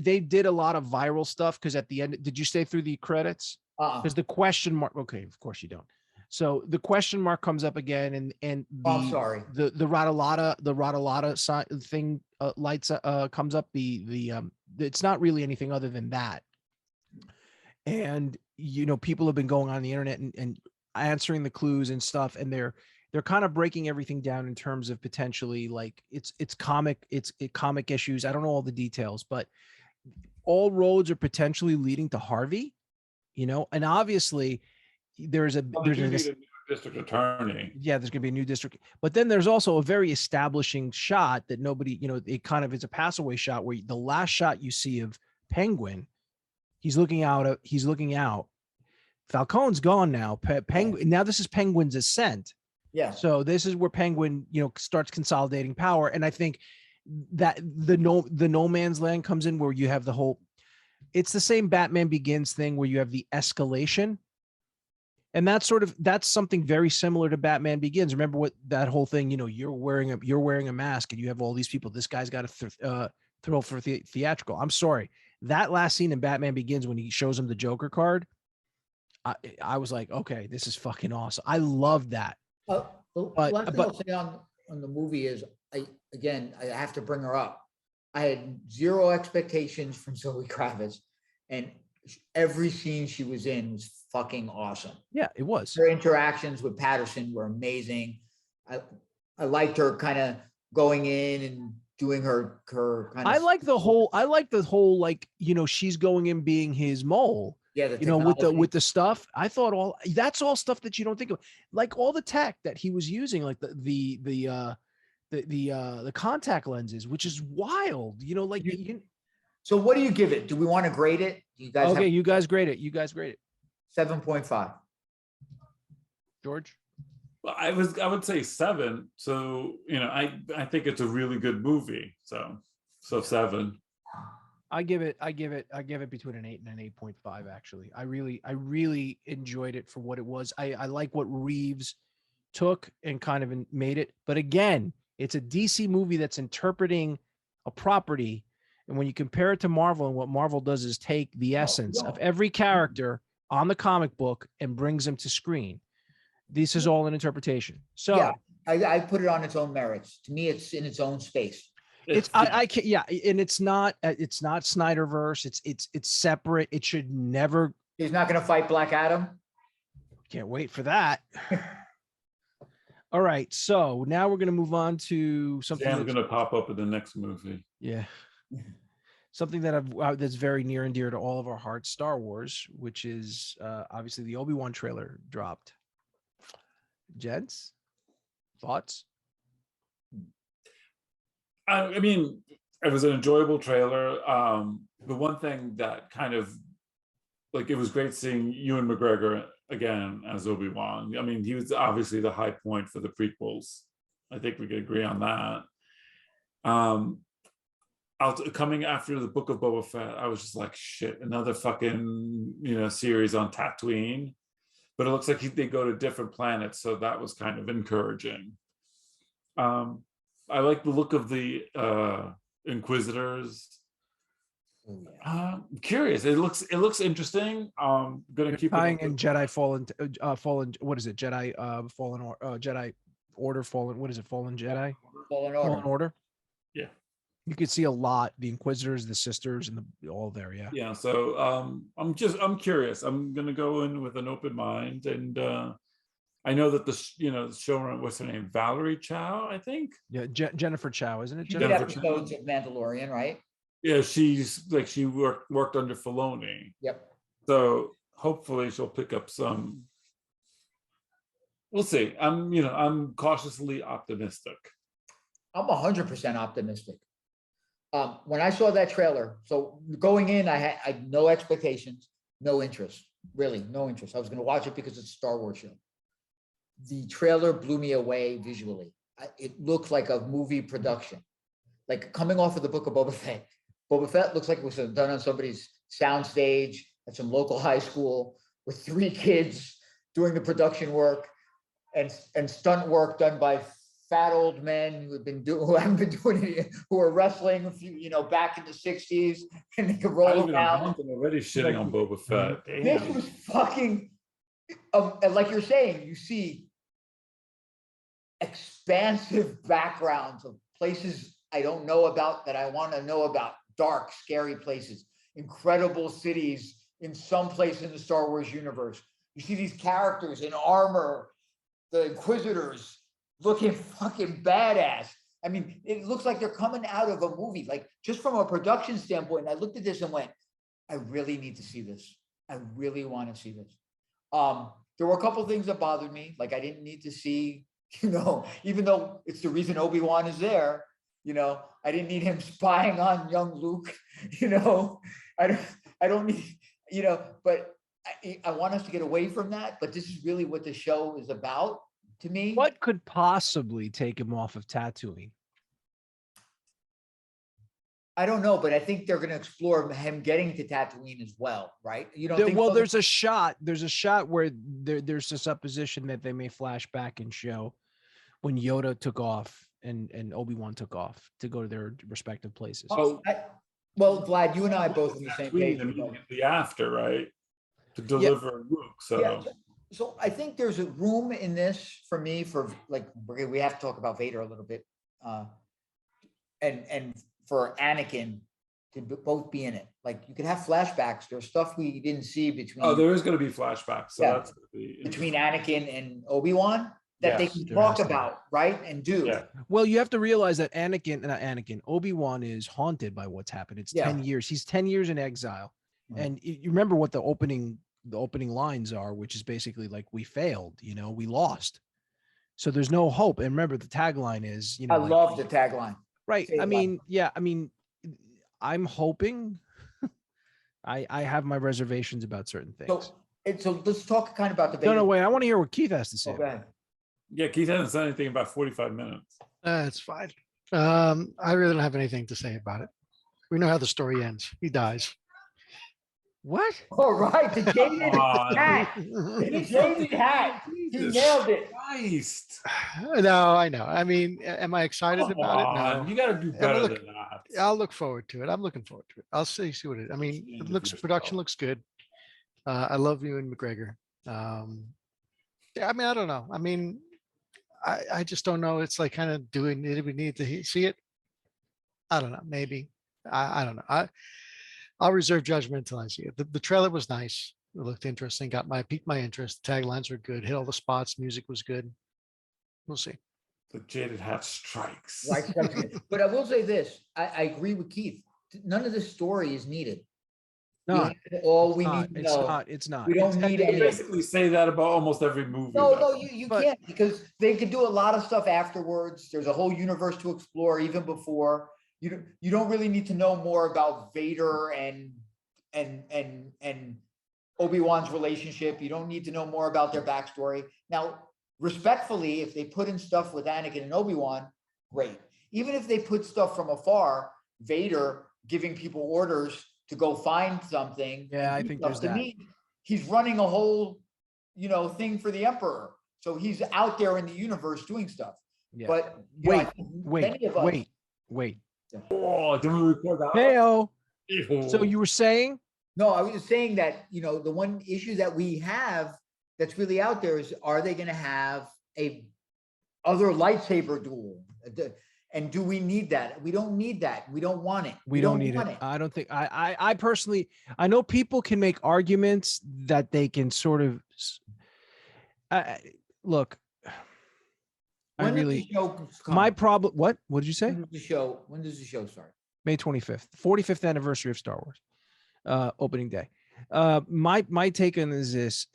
they did a lot of viral stuff because at the end, did you stay through the credits? Because the question mark. Okay, of course you don't. So the question mark comes up again, and I'm sorry. the Radalata thing lights comes up. It's not really anything other than that. And people have been going on the internet and answering the clues and stuff, and they're kind of breaking everything down in terms of potentially like it's comic issues. I don't know all the details, but all roads are potentially leading to Harvey, and obviously there's You need a new district attorney. Yeah, there's gonna be a new district, but then there's also a very establishing shot that nobody, it kind of is a pass away shot where the last shot you see of Penguin, he's looking out. He's looking out. Falcone's gone now. Penguin. Now this is Penguin's ascent. Yeah. So this is where Penguin, starts consolidating power, and I think that the no man's land comes in where you have the whole. It's the same Batman Begins thing where you have the escalation. And that's something very similar to Batman Begins. Remember what that whole thing, you're wearing a mask and you have all these people. This guy's got a thrill for theatrical. I'm sorry. That last scene in Batman Begins when he shows him the Joker card, I was like, okay, this is fucking awesome. I love that. One thing I'll say on the movie is, I have to bring her up. I had zero expectations from Zoe Kravitz, and every scene she was in was fucking awesome. Yeah, it was. Her interactions with Patterson were amazing. I liked her kind of going in and doing her kind of. I like the whole she's going in being his mole. Yeah, with the stuff. I thought that's all stuff that you don't think of, like all the tech that he was using, like the contact lenses, which is wild. So what do you give it? Do we want to grade it? You guys? Okay, you guys grade it. 7.5. George? Well, I would say 7. So, I think it's a really good movie. So 7. I give it between an 8 and an 8.5. Actually, I really enjoyed it for what it was. I like what Reeves took and kind of made it. But again, it's a DC movie that's interpreting a property. And when you compare it to Marvel, and what Marvel does is take the essence of every character on the comic book and brings them to screen. This is all an interpretation. So yeah, I put it on its own merits. To me, it's in its own space. And it's not Snyderverse. It's separate. It should never. He's not going to fight Black Adam. Can't wait for that. All right, so now we're going to move on to something that's going to pop up in the next movie. Yeah. Something that that's very near and dear to all of our hearts, Star Wars, which is obviously the Obi-Wan trailer dropped. Gents, thoughts? I mean, it was an enjoyable trailer. The one thing that kind of, it was great seeing Ewan McGregor again as Obi-Wan. I mean, he was obviously the high point for the prequels. I think we could agree on that. Coming after the Book of Boba Fett, I was just like, shit, another fucking series on Tatooine. But it looks like they go to different planets, so that was kind of encouraging. I like the look of the Inquisitors. I'm curious. It looks interesting. Gonna keep tying in Jedi Fallen. What is it? Jedi Fallen or Jedi Order Fallen. What is it? Fallen Jedi. Fallen Order. Yeah. You could see a lot, the Inquisitors, the sisters, and all there. Yeah. Yeah. So I'm curious. I'm gonna go in with an open mind, and I know that the showrunner, what's her name, Valerie Chow, I think. Yeah, Jennifer Chow, isn't it? She did episodes of Mandalorian, right? Yeah, she worked under Filoni. Yep. So hopefully she'll pick up some. We'll see. I'm cautiously optimistic. I'm 100% optimistic. When I saw that trailer, so going in, I had no expectations, no interest, really no interest. I was going to watch it because it's a Star Wars show. The trailer blew me away visually. It looked like a movie production, like coming off of the Book of Boba Fett. Boba Fett looks like it was done on somebody's soundstage at some local high school with 3 kids doing the production work and stunt work done by fat old men who haven't been doing it, who are wrestling, back in the 60s, and they could roll around. I'm already shitting on Boba Fett. This was fucking, like you're saying, you see expansive backgrounds of places I don't know about that I want to know about. Dark, scary places, incredible cities in some place in the Star Wars universe. You see these characters in armor, the Inquisitors, looking fucking badass. I mean, it looks like they're coming out of a movie, like just from a production standpoint. I looked at this and went, I really need to see this. I really want to see this. there were a couple things that bothered me. Like I didn't need to see, even though it's the reason Obi-Wan is there, I didn't need him spying on young Luke, I don't need, but I want us to get away from that. But this is really what the show is about to me. What could possibly take him off of Tatooine? I don't know, but I think they're going to explore him getting to Tatooine as well, right? You don't think Well, so? there's a shot where there's a supposition that they may flash back and show when Yoda took off and Obi-Wan took off to go to their respective places. Oh, Well, Vlad, you and I both on the same page. Immediately after, right? To deliver Luke. So Yeah. So I think there's a room in this for me for like we have to talk about Vader a little bit, and for Anakin to both be in it. Like you could have flashbacks. There's stuff we didn't see between. Oh, there is going to be flashbacks. So Yeah. that's going to be between Anakin and Obi-Wan that they Yes, can there talk has to be. about, right? And do. Yeah. Well, you have to realize that Obi-Wan is haunted by what's happened. It's Yeah. 10 years. He's 10 years in exile. Right. And you remember what the opening lines are, which is basically like, we failed, we lost. So there's no hope. And remember the tagline is, I love the tagline. right. say I it mean, yeah, I'm hoping I have my reservations about certain things. So let's talk kind of about the Vader. No, wait, I want to hear what Keith has to say. Oh, go ahead. Yeah, Keith hasn't said anything about 45 minutes. It's fine. I really don't have anything to say about it. We know how the story ends. He dies. What? All right, the jaded hat. The jaded hat. He Jesus nailed it. Christ. No, I know. I mean, am I excited Come about it? on, No. you got to do better look, than that. I'll look forward to it. I'm looking forward to it. I'll see what it. I mean, it looks Jesus. production looks good. I love you and McGregor. Yeah, I mean, I don't know. I mean, I just don't know. It's like kind of doing it. We need to see it. I don't know. Maybe. I don't know. I'll reserve judgment until I see it. The trailer was nice. It looked interesting. Piqued my interest. The taglines were good. Hit all the spots. Music was good. We'll see. The jaded hat strikes. Right. But I will say this. I agree with Keith. None of this story is needed. No, All we need to it's know. not. It's not. We don't need They any. basically say that about almost every movie. No, though. you But- can't, because they could do a lot of stuff afterwards. There's a whole universe to explore even before. You don't really need to know more about Vader and Obi-Wan's relationship. You don't need to know more about their backstory. Now, respectfully, if they put in stuff with Anakin and Obi-Wan, great. Even if they put stuff from afar, Vader giving people orders to go find something. Yeah, I and do think stuff. there's To that. me, he's running a whole, thing for the Emperor. So he's out there in the universe doing stuff. Yeah. But Wait, I think many of us- wait. Oh, did we record that? Heyo. Ew. So you were saying? No, I was just saying that, the one issue that we have that's really out there is, are they going to have a other lightsaber duel? And do we need that? We don't need that. We don't want it. We don't need want it. I don't think I personally, I know people can make arguments that they can sort of look. When does the really, show come? my problem, what did you say? When does the show start? May 25th, 45th anniversary of Star Wars, opening day. My take on is this.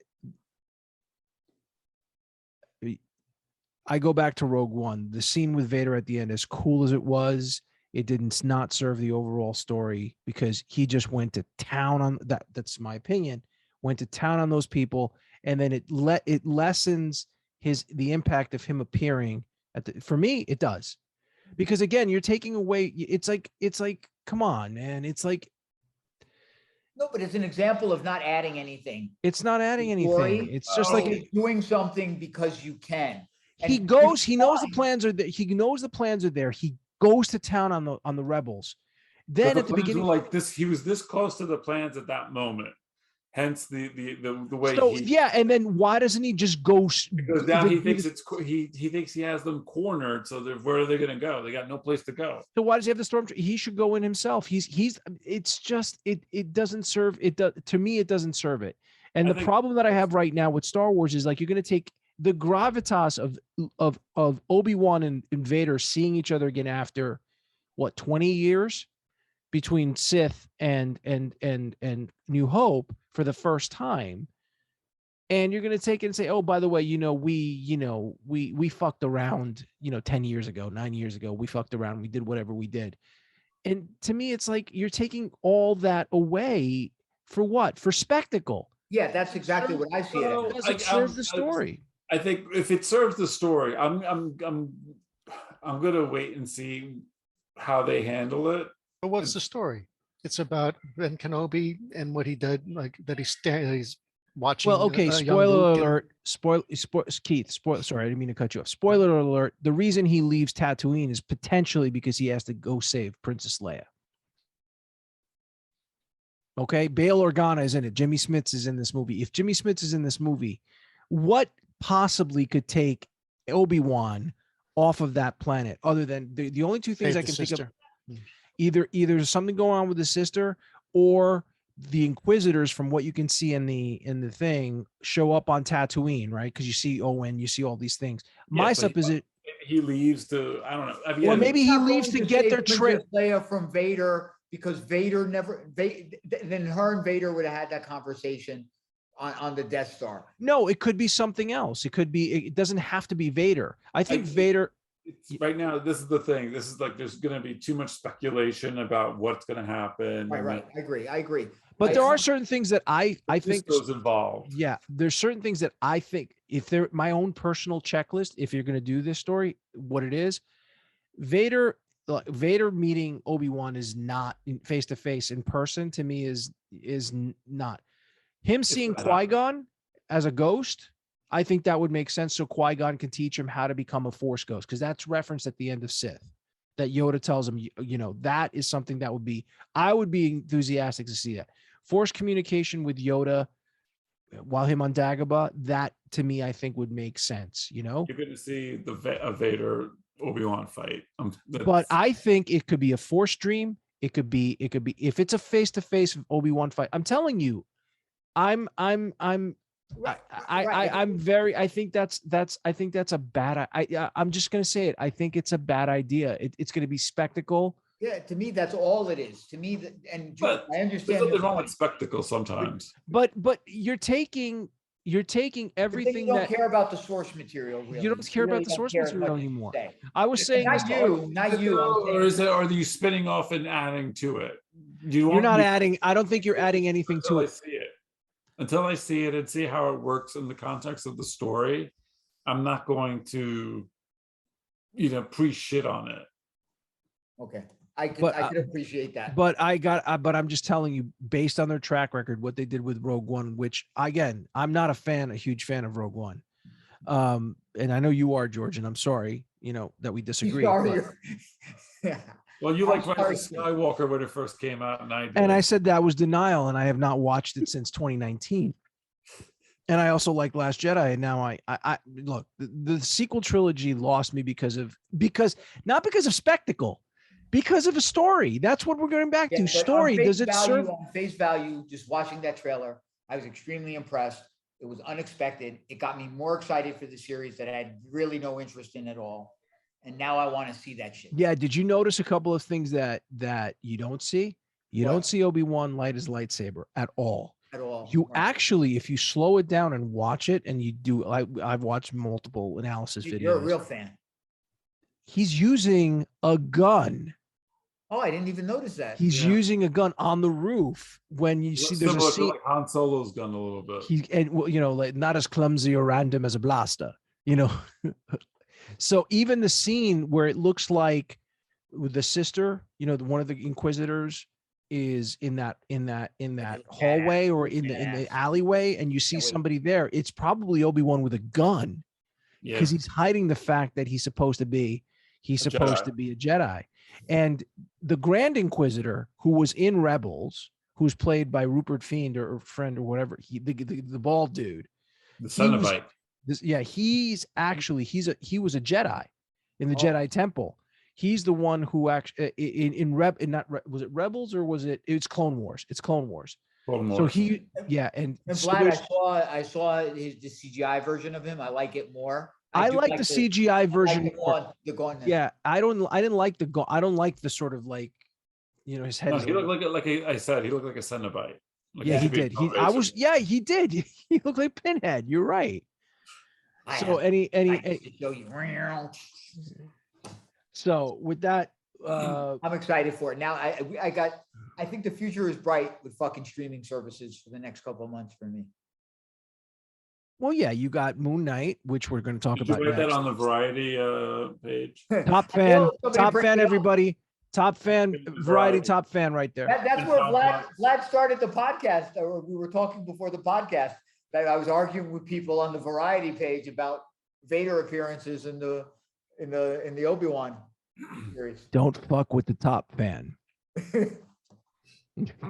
I go back to Rogue One. The scene with Vader at the end, as cool as it was, it didn't not serve the overall story because he just went to town on that. That's my opinion. Went to town on those people, and then it lessens the impact of him appearing for me. It does, because again, you're taking away. It's like come on, man. It's like, No, but it's an example of not adding anything. it's not adding anything. Story, It's just like It's doing something because you can. he And goes. He knows the fine. plans are there. He knows the plans are there. He goes to town on the rebels. Then But at the plans beginning, were like this, he was this close to the plans at that moment. Hence the way so he yeah, and then why doesn't he just go? because now he thinks he thinks he has them cornered. So where are they going to go? They got no place to go. So why does he have the stormtrooper? He should go in himself. It's just it doesn't serve it. To me, it doesn't serve it. And I the think- problem that I have right now with Star Wars is like you're going to take the gravitas of Obi-Wan and Vader seeing each other again after what 20 years between Sith and New Hope for the first time. And you're going to take it and say, oh, by the way, we fucked around, 10 years ago, 9 years ago, we fucked around. We did whatever we did. And to me, it's like you're taking all that away for what? For spectacle. Yeah, that's exactly what I see it Well, as. It doesn't serve the story. I think if it serves the story, I'm gonna wait and see how they handle it. But what's the story? It's about Ben Kenobi and what he did, like that he's watching. Well, okay, a young spoiler Luke and- alert. Keith, sorry, I didn't mean to cut you off. Spoiler alert. The reason he leaves Tatooine is potentially because he has to go save Princess Leia. Okay, Bail Organa is in it. Jimmy Smits is in this movie. If Jimmy Smits is in this movie, what possibly could take Obi-Wan off of that planet other than the only two things Save I the can think of? sister. Either there's something going on with the sister, or the Inquisitors, from what you can see in the thing, show up on Tatooine, right? Because you see Owen, you see all these things. My supposition, He leaves to, I don't know. I mean, or maybe he Not leaves going to get save their trip. Princess Leia from Vader, because Vader never, then her and Vader would have had that conversation on the Death Star. No, it could be something else. It could be. It doesn't have to be Vader. I think I- Vader. right now, this is the thing. This is like there's going to be too much speculation about what's going to happen. Right. I agree. But I- there are certain things that I think. Those involved. Yeah, there's certain things that I think, if they're my own personal checklist, if you're going to do this story, what it is, Vader meeting Obi-Wan is not face to face in person. To me, is not him seeing not. Qui-Gon as a ghost. I think that would make sense, so Qui-Gon can teach him how to become a Force ghost, because that's referenced at the end of Sith. That Yoda tells him, that is something that would be. I would be enthusiastic to see that Force communication with Yoda while him on Dagobah. That to me, I think would make sense. You're going to see a Vader Obi-Wan fight. But I think it could be a Force dream. It could be if it's a face-to-face Obi-Wan fight. I'm telling you, I think that's a bad. I'm just gonna say it. I think it's a bad idea. It's gonna be spectacle. Yeah, to me, that's all it is. To me, But I there's understand. nothing wrong with spectacle sometimes. But you're taking everything you don't that care about the source material. Really. you don't care about really the don't source care as material much as you anymore. say. I was saying Not you. I'm Or saying- are you spinning off and adding to it? you're not adding. I don't think you're adding anything until to I it. see it. Until I see it and see how it works in the context of the story, I'm not going to, pre-shit on it. Okay, I But, could appreciate that. But I'm just telling you, based on their track record, what they did with Rogue One, which again, I'm not a huge fan of Rogue One. And I know you are, George, and I'm sorry, that we disagree. Sorry. but- Yeah. Well, you liked I'm Rise of sorry. Skywalker when it first came out, and I did. And I said that was denial, and I have not watched it since 2019. And I also like Last Jedi, and now I look, the sequel trilogy lost me because not because of spectacle, because of a story. That's what we're going back Yeah, to. but on Story. face Does it value, serve? On face value, just watching that trailer, I was extremely impressed. It was unexpected. It got me more excited for the series that I had really no interest in at all. And now I want to see that shit. Yeah. Did you notice a couple of things that you don't see? You What? don't see Obi-Wan light his lightsaber at all. At all. You Right. actually, if you slow it down and watch it, and you do, I've watched multiple analysis videos. You're a real fan. He's using a gun. Oh, I didn't even notice that. He's Yeah. using a gun on the roof. When you see there's a Similar to scene, like Han Solo's gun a little bit. like not as clumsy or random as a blaster. So even the scene where it looks like with the sister, one of the Inquisitors is in that hallway or in the Badass. alleyway, and you see Can't wait. somebody there. It's probably Obi-Wan with a gun, Yeah. because he's hiding the fact that he's supposed to be a Jedi. And the Grand Inquisitor, who was in Rebels, who's played by Rupert Fiend or Friend or whatever, the bald dude. The he was- Cenobite. He was a Jedi in the Jedi Temple. He's the one who actually was it Rebels or was it's Clone Wars? It's Clone Wars. Clone So Wars. and And so Vlad, there's- I saw the CGI version of him. I like it more. I do like the CGI version like more. the gauntness. Yeah, I didn't like I don't like the sort of like, his head. No, is he a little- looked like I said, he looked like a Cenobite. Like, Yeah, he should be did. television. He did. He looked like Pinhead. You're right. So To show you. so with that, I'm excited for it. Now I think the future is bright with fucking streaming services for the next couple of months for me. well, yeah, you got Moon Knight, which we're going to talk Did you about write that next. on the Variety page? Top I know, fan, somebody bring it up. everybody. Top fan, Variety. Variety top fan right there. That's where Sounds Vlad started the podcast, or we were talking before the podcast, that I was arguing with people on the Variety page about Vader appearances in the Obi-Wan series. Don't fuck with the top fan.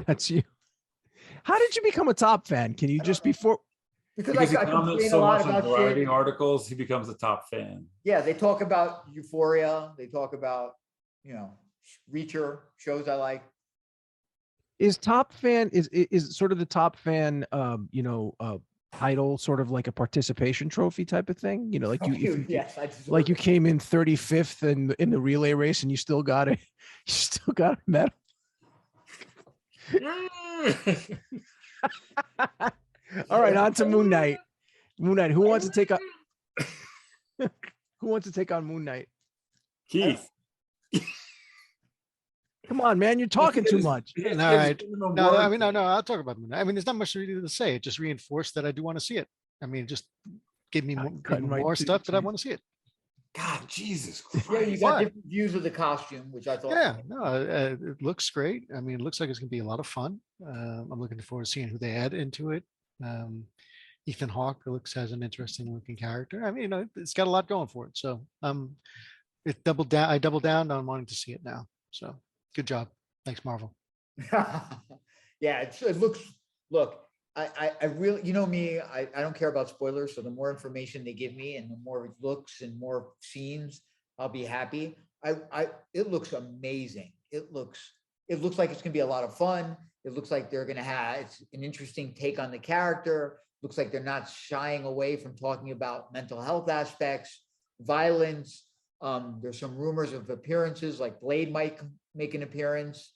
That's you. How did you become a top fan? Can you just before? Because he I comments complain a so lot much in about Variety shit. articles, he becomes a top fan. Yeah, they talk about Euphoria. They talk about, Reacher shows I like. Is top fan is sort of the top fan title sort of like a participation trophy type of thing? Like Yes, I deserve like you it. came in 35th in the relay race and you still got a medal. All right, on to Moon Knight. Moon Knight. Who wants to take on Moon Knight? Keith. Come on, man, you're talking too much. All right. No, I mean, no, I'll talk about Moon Knight. I mean, there's not much really to say. It just reinforced that I do want to see it. I mean, just give me cutting right more to the stuff that I chase. want to see it. God, Jesus Yeah, Christ. you got What? different views of the costume, which I thought. Yeah, no, it looks great. I mean, it looks like it's going to be a lot of fun. I'm looking forward to seeing who they add into it. Ethan Hawke has an interesting looking character. I mean, it's got a lot going for it. So I doubled down on wanting to see it now. So good job. Thanks, Marvel. Yeah, it looks. Look, I really, me, I don't care about spoilers. So the more information they give me, and the more it looks and more scenes, I'll be happy. It looks amazing. It looks like it's gonna be a lot of fun. It looks like they're gonna have it's an interesting take on the character. Looks like they're not shying away from talking about mental health aspects, violence. There's some rumors of appearances, like Blade might make an appearance,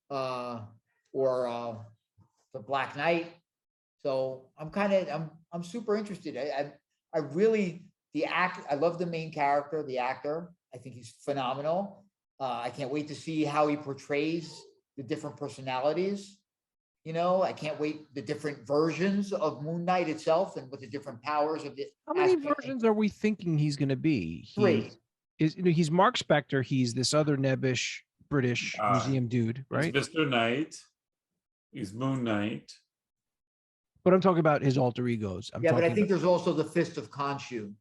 or the Black Knight. So I'm super interested. I really I love the main character, the actor. I think he's phenomenal. I can't wait to see how he portrays the different personalities. I can't wait the different versions of Moon Knight itself and what the different powers of it. How many versions are we thinking he's going to be? Three. He's Mark Spector. He's this other nebbish British museum dude, right? He's Mr. Knight. He's Moon Knight. But I'm talking about his alter egos. But I think there's also the Fist of Khonshu.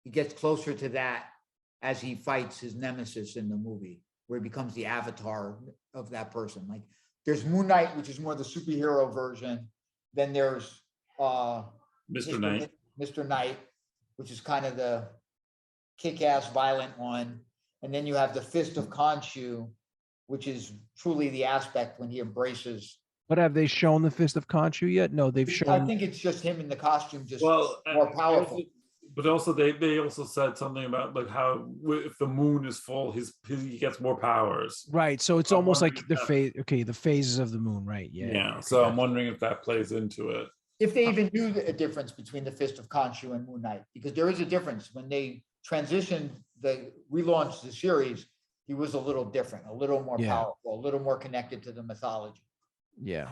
He gets closer to that as he fights his nemesis in the movie, where he becomes the avatar of that person. Like there's Moon Knight, which is more the superhero version. Then there's Mr. Knight. Mr. Knight, which is kind of the kick-ass violent one. And then you have the Fist of Khonshu, which is truly the aspect when he embraces. But have they shown the Fist of Khonshu yet? No, they've shown. I think it's just him in the costume, just more powerful. But also they also said something about like how if the moon is full, he gets more powers. Right. So it's almost like the phases of the moon, right? Yeah. Yeah. Okay, So I'm wondering if that plays into it. If they even knew a difference between the Fist of Khonshu and Moon Knight, because there is a difference. When they relaunched the series, he was a little different, a little more powerful, a little more connected to the mythology. Yeah.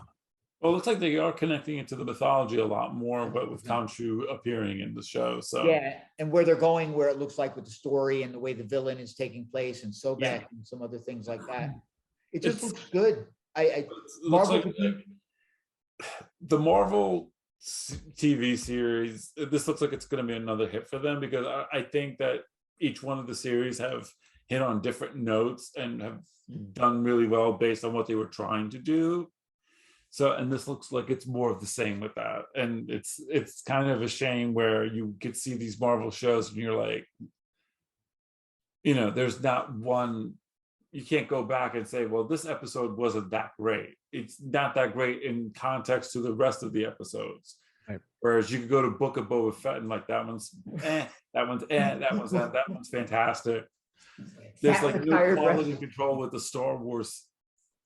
Well, it looks like they are connecting it to the mythology a lot more, but with Khonshu appearing in the show. So yeah, and where they're going, where it looks like with the story and the way the villain is taking place, and Sobek and some other things like that. It just looks good. Marvel, the Marvel TV series, this looks like it's going to be another hit for them, because I think that each one of the series have hit on different notes and have done really well based on what they were trying to do. So, and this looks like it's more of the same with that. And it's kind of a shame where you could see these Marvel shows and you're like, there's not one, you can't go back and say, well, this episode wasn't that great. It's not that great in context to the rest of the episodes. Right. Whereas you could go to Book of Boba Fett and like, that one's that one's fantastic. There's like no quality control with the Star Wars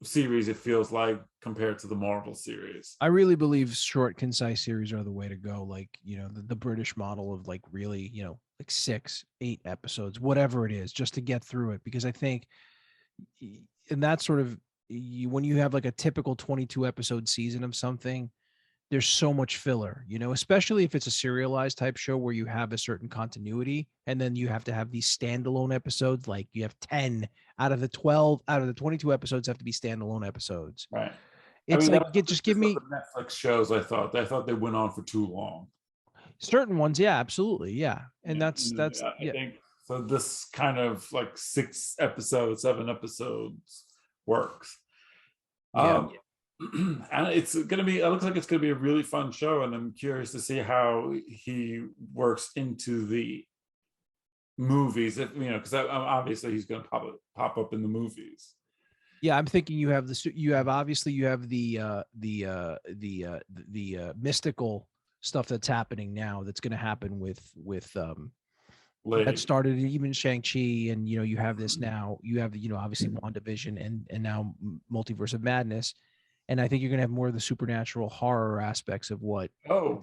series, it feels like, compared to the Marvel series. I really believe short, concise series are the way to go. Like, the British model of like really, like 6, 8 episodes, whatever it is, just to get through it. Because I think, and that sort of, when you have like a typical 22 episode season of something, there's so much filler, especially if it's a serialized type show where you have a certain continuity, and then you have to have these standalone episodes. Like you have 10 out of the 12 out of the 22 episodes have to be standalone episodes. Right. It's that like, was just give me the Netflix shows. I thought they went on for too long. certain ones. Yeah, absolutely. Yeah. And that's, I yeah. think so. This kind of like 6 episodes, 7 episodes works. Yeah. And it looks like it's gonna be a really fun show, and I'm curious to see how he works into the movies. If because obviously he's gonna pop up in the movies. Yeah, I'm thinking you have obviously you have the mystical stuff that's happening now, that's going to happen with that started even Shang-Chi, and you have this now. You have obviously WandaVision and now Multiverse of Madness, and I think you're going to have more of the supernatural horror aspects of what. No,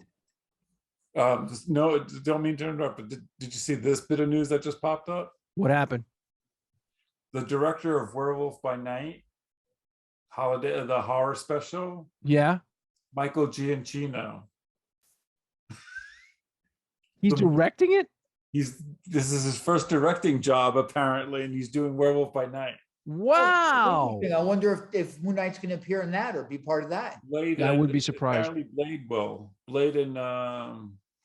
don't mean to interrupt, but did you see this bit of news that just popped up? What happened? The director of Werewolf by Night, the horror special. Yeah, Michael Giacchino. He's directing it. This is his first directing job apparently, and he's doing Werewolf by Night. Wow. I wonder if Moon Knight's going to appear in that or be part of that. Blade. I would be surprised. Apparently Blade will. Blade and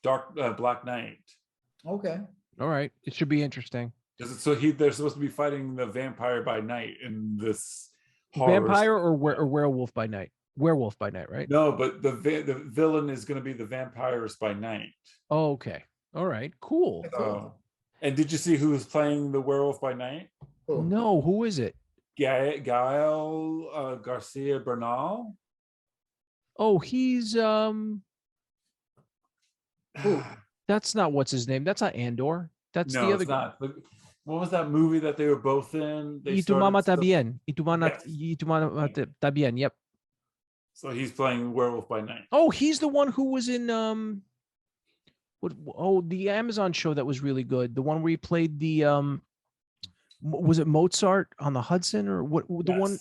Black Knight. Okay. All right. It should be interesting. So they're supposed to be fighting the vampire by night in this horror. Vampire or werewolf by night? Werewolf by night, right? No, but the villain is going to be the vampires by night. Oh, okay. All right. Cool. And did you see who was playing the werewolf by night? Cool. No, who is it? Gael Garcia Bernal. Oh, he's that's not what's his name. That's not Andor. That's No, the other it's guy. not. What was that movie that they were both in? Y tu mamá está bien. Yes. Y tu mamá está bien. Yep. So he's playing Werewolf by Night. Oh, he's the one who was in the Amazon show that was really good. The one where he played the was it Mozart on the Hudson, or what? The one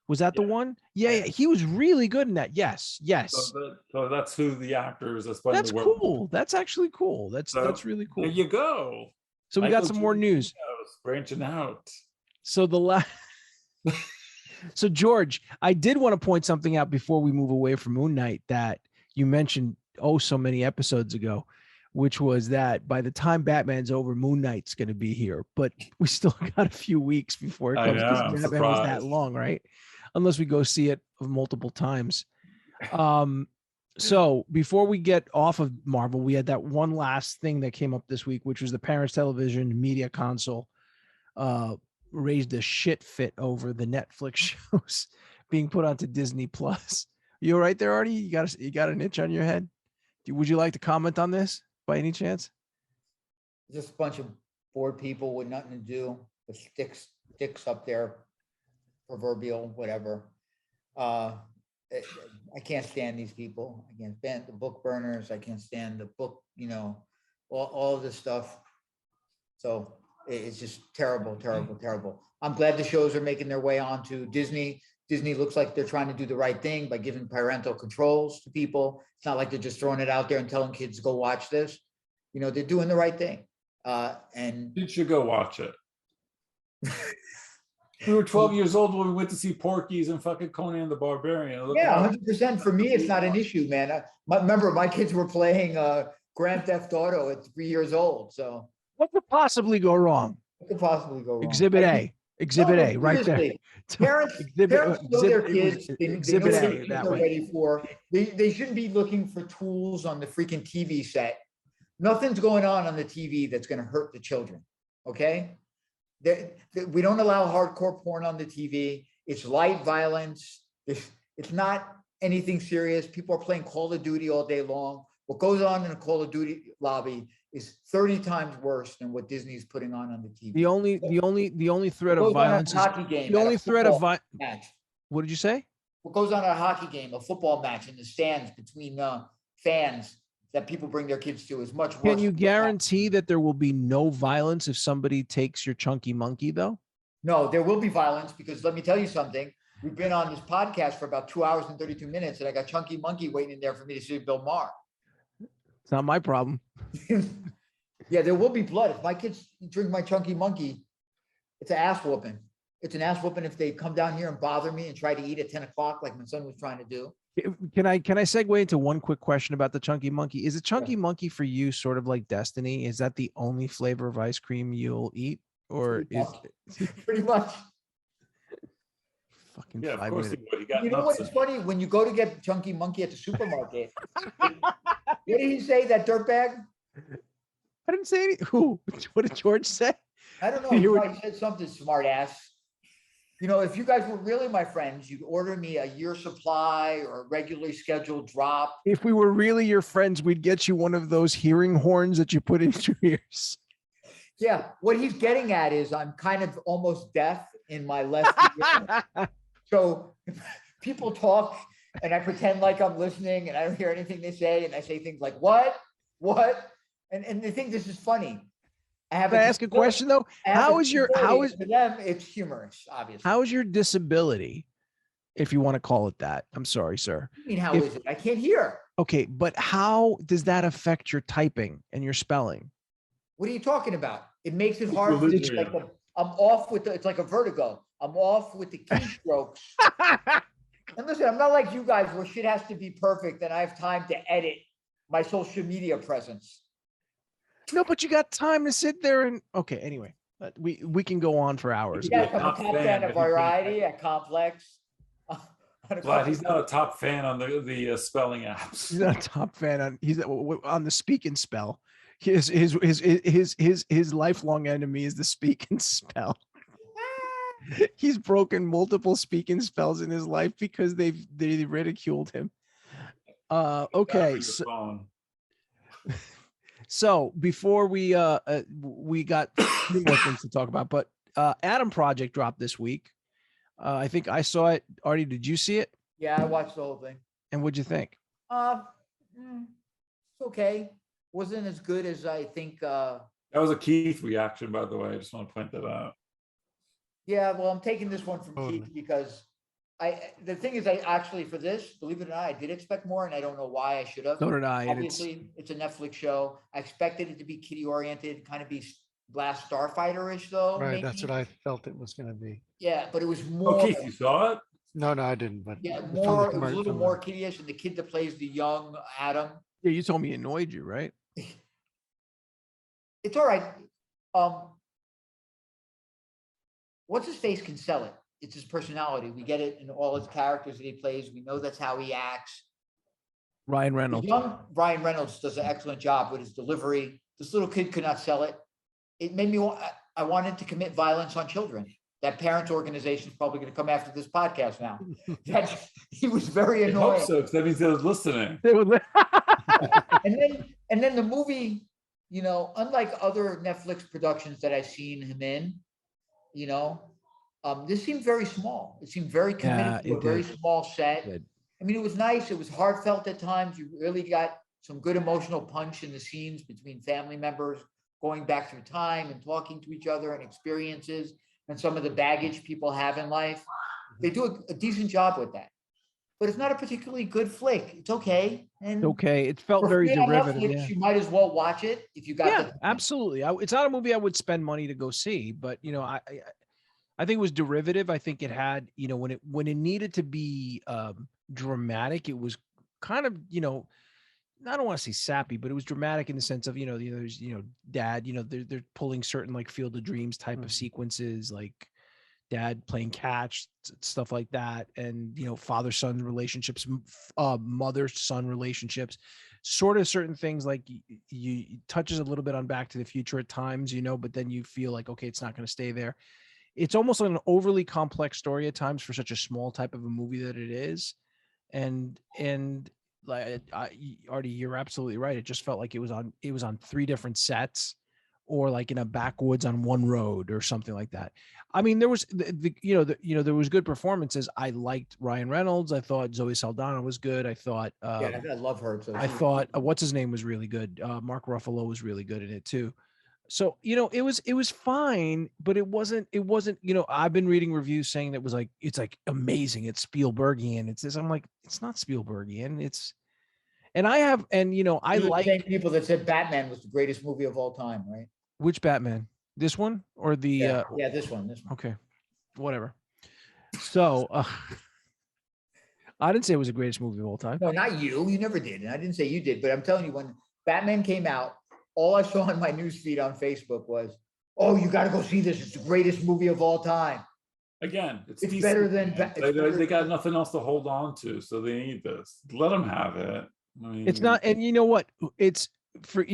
was that the one? Yeah, he was really good in that. Yes. So that's who the actor is that's playing. That's the werewolf. cool. That's actually cool. That's really cool. There you go. So we got some more news. Branching out. So So George, I did want to point something out before we move away from Moon Knight that you mentioned so many episodes ago, which was that by the time Batman's over, Moon Knight's going to be here, but we still got a few weeks before it comes. Because Batman was that long, right? Unless we go see it multiple times. So before we get off of Marvel, we had that one last thing that came up this week, which was the Parents Television Media Console raised a shit fit over the Netflix shows being put onto Disney Plus. You all right there, Artie? You got an itch on your head? Would you like to comment on this by any chance? Just a bunch of bored people with nothing to do, with sticks up there, proverbial, whatever. I can't stand these people. I can't stand the book burners. I can't stand the book, all of this stuff. So it's just terrible. I'm glad the shows are making their way onto Disney. Disney looks like they're trying to do the right thing by giving parental controls to people. It's not like they're just throwing it out there and telling kids to go watch this. They're doing the right thing. And you should go watch it. We were 12 years old when we went to see Porky's and fucking Conan the Barbarian. Yeah, 100%. For me, it's not an issue, man. Remember, my kids were playing Grand Theft Auto at 3 years old. So what could possibly go wrong? What could possibly go wrong? Exhibit A, right there. Parents know their kids. Exhibit they know A, that they're way. ready for. They shouldn't be looking for tools on the freaking TV set. Nothing's going on the TV that's going to hurt the children. Okay. We don't allow hardcore porn on the TV. It's light violence. It's not anything serious. People are playing Call of Duty all day long. What goes on in a Call of Duty lobby is 30 times worse than what Disney's putting on the TV. The only threat of violence is the only threat of violence. What did you say? What goes on at a hockey game, a football match in the stands between fans that people bring their kids to is much worse. Can you than- guarantee that there will be no violence if somebody takes your chunky monkey, though? No, there will be violence because let me tell you something. We've been on this podcast for about 2 hours and 32 minutes, and I got Chunky Monkey waiting in there for me to see Bill Maher. It's not my problem. Yeah, there will be blood. If my kids drink my Chunky Monkey, it's an ass whooping. It's an ass whooping if they come down here and bother me and try to eat at 10 o'clock like my son was trying to do. Can I segue into one quick question about the chunky monkey? Is a chunky monkey for you sort of like destiny? Is that the only flavor of ice cream you'll eat, or is Pretty much. fucking Yeah, of 5 course minutes? he would. He got You know nuts what's in funny? When you go to get Chunky Monkey at the supermarket, what did he say, that dirtbag? I didn't say any. Who? What did George say? I don't know. You He were- probably said something smart ass. You know, if you guys were really my friends, you'd order me a year supply or a regularly scheduled drop. If we were really your friends, we'd get you one of those hearing horns that you put in your ears. Yeah, what he's getting at is I'm kind of almost deaf in my left ear. So people talk and I pretend like I'm listening and I don't hear anything they say. And I say things like, what? And they think this is funny. I have Can I ask a question though? How is your to them, it's humorous, obviously. how is your disability, if you want to call it that? I'm sorry, sir. I mean, how if- is it? I can't hear. Okay, but how does that affect your typing and your spelling? What are you talking about? It makes it hard. For me, Equilibrium. like I'm off with it's like a vertigo. I'm off with the keystrokes. And listen, I'm not like you guys where shit has to be perfect and I have time to edit my social media presence. No, but you got time to sit there and okay. Anyway, we can go on for hours. Yes, I'm a top top fan, fan but of he couldn't Variety at Complex. Glad he's not a top fan on the spelling apps. He's not a top fan on. He's on the speak and spell. His lifelong enemy is the speak and spell. He's broken multiple speak and spells in his life because they ridiculed him. Okay, so before we got three more things to talk about, but Adam Project dropped this week. I think I saw it. Artie, did you see it? Yeah, I watched the whole thing. And what'd you think? It's okay. Wasn't as good as I think. That was a Keith reaction, by the way. I just want to point that out. Yeah, well, I'm taking this one from Totally. Keith because the thing is, I actually, for this, believe it or not, I did expect more and I don't know why I should have. So did I. And Obviously, it's a Netflix show. I expected it to be kiddie oriented, kind of be Last Starfighter-ish though. Right, that's maybe. what I felt it was gonna be. Yeah, but it was Oh, more. Keith, you saw it? No, I didn't, but. Yeah, from the more. It was a commer- little from more the- kiddie-ish, and the kid that plays the young Adam. yeah, you told me it annoyed you, right? It's all right. What's his face can sell it. It's his personality. We get it in all his characters that he plays. We know that's how he acts. Ryan The Reynolds. young Ryan Reynolds does an excellent job with his delivery. This little kid could not sell it. It made me want. I wanted to commit violence on children. That parents organization is probably going to come after this podcast now. He was very I hope annoying. so, because that means they're listening. And then the movie, you know, unlike other Netflix productions that I've seen him in, you know, this seemed very small. It seemed very Yeah, committed to a it very did. small set. Did. I mean, it was nice. It was heartfelt at times. You really got some good emotional punch in the scenes between family members going back through time and talking to each other and experiences and some of the baggage people have in life. They do a decent job with that. But it's not a particularly good flick. It's okay. And Okay, it felt for very free on derivative. Netflix, Yeah. you might as well watch it if you got Yeah, the time. absolutely. It's not a movie I would spend money to go see, but you know, I think it was derivative. I think it had, you know, when it needed to be dramatic, it was kind of, you know, I don't want to say sappy, but it was dramatic in the sense of, there's, dad, they're pulling certain like Field of Dreams type of sequences, like dad playing catch, stuff like that. And, father-son relationships, mother-son relationships, sort of certain things like you touches a little bit on Back to the Future at times, but then you feel like, okay, it's not going to stay there. It's almost like an overly complex story at times for such a small type of a movie that it is. And like Artie, you're absolutely right. It just felt like it was on 3 different sets, or like in a backwoods on one road or something like that. I mean, there was there was good performances. I liked Ryan Reynolds. I thought Zoe Saldana was good. I thought Yeah, I love her. So I thought what's his name was really good. Mark Ruffalo was really good in it too. So, it was fine, but it wasn't, I've been reading reviews saying that it's like amazing. It's Spielbergian. It's this. I'm like, it's not Spielbergian. I the like same people that said Batman was the greatest movie of all time, right? which Batman, this one or the, Yeah, this one. okay, whatever. So, I didn't say it was the greatest movie of all time. No, not you. You never did. And I didn't say you did, but I'm telling you, when Batman came out, all I saw in my newsfeed on Facebook was, "Oh, you got to go see this. It's the greatest movie of all time." Again, it's It's DC, better than man. Ba- it's They better got than- nothing else to hold on to, so they need this. Let them have it. I mean, It's not, and you know what? It's for the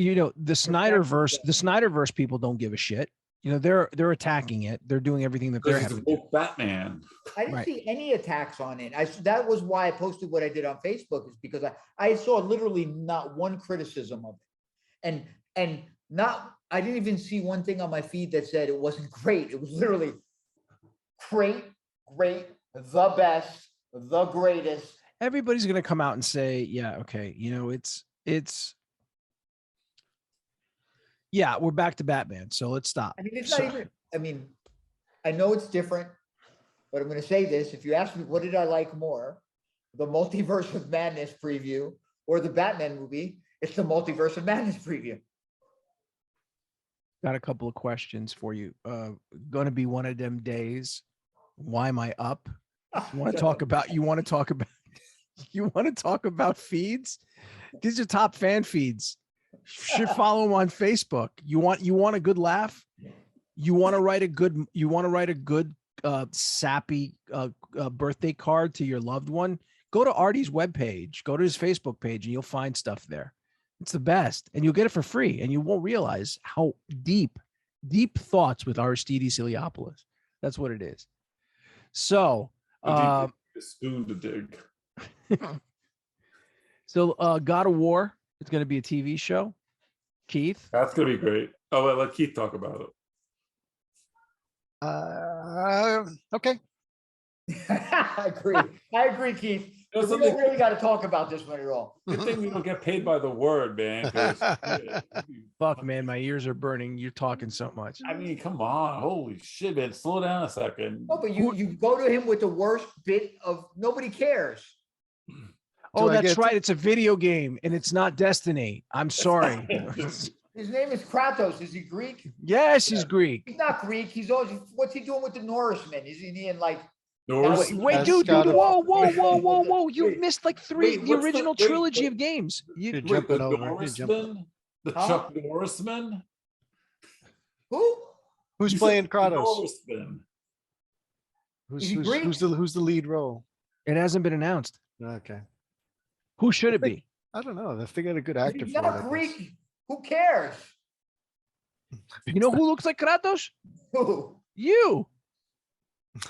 Snyderverse. that. The Snyderverse people don't give a shit. They're attacking it. They're doing everything that they're because having it's to do. woke Batman. I didn't Right. see any attacks on it. That was why I posted what I did on Facebook, is because I saw literally not one criticism of it. And I didn't even see one thing on my feed that said it wasn't great. It was literally great, the best, the greatest. Everybody's going to come out and say, yeah, okay, yeah, we're back to Batman. So let's stop. I mean, it's So- not even, I mean, I know it's different, but I'm going to say this. If you ask me, what did I like more, the Multiverse of Madness preview or the Batman movie? It's the Multiverse of Madness preview. Got a couple of questions for you. Going to be one of them days. Why am I up? You want to talk about feeds? These are top fan feeds. Should follow them on Facebook. You want a good laugh? You want to write a good sappy birthday card to your loved one? Go to Artie's webpage, go to his Facebook page, and you'll find stuff there. It's the best, and you'll get it for free, and you won't realize how deep thoughts with Aristides Iliopoulos. That's what it is. So, A spoon to dig. God of War is going to be a TV show. Keith, That's gonna be great. Oh, well, let Keith talk about it. Okay. I agree, Keith. We Doesn't don't it- really got to talk about this one at all. Good thing we don't get paid by the word, man. 'cause, fuck, man, my ears are burning. You're talking so much. I mean, come on. Holy shit, man. Slow down a second. No, but you go to him with the worst bit of nobody cares. Oh, I that's get- right. It's a video game, and it's not Destiny. I'm sorry. His name is Kratos. Is he Greek? Yes, he's Greek. He's not Greek. He's always, what's he doing with the Norsemen? Is he in like, Norse. Wait, That's dude, God of- whoa. You Wait, missed like the what's the- original wait, trilogy wait. of games. You're Wait, jumping the over. You're jumping. Norseman? The Huh? Chuck Norseman? who? Who's You playing said Kratos? Norseman. Is he Greek? Who's the lead role? It hasn't been announced. Okay. Who should it be? I don't know. They got a good If actor he's for it. not I guess. Greek. Who cares? You know who looks like Kratos? Who? You.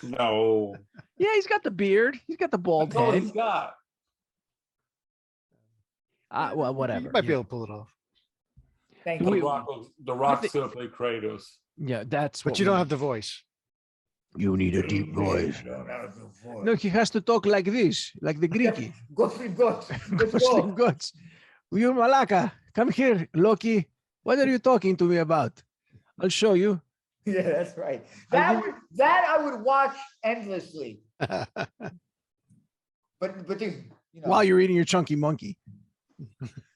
No. Yeah, he's got the beard. He's got the bald That's all head. he's got. Well, whatever. You might be yeah. able to pull it off. Thank We- you. The Rock's gonna play Kratos. Yeah, that's. But what you we don't need. have the voice. You need a deep voice. No, No, he has to talk like this, like the Greeky. go sleep, go. Let's Muslim go. gods. You Malaka, come here, Loki. What are you talking to me about? I'll show you. Yeah, that's right. I That I would watch endlessly. But dude, While you're eating your chunky monkey.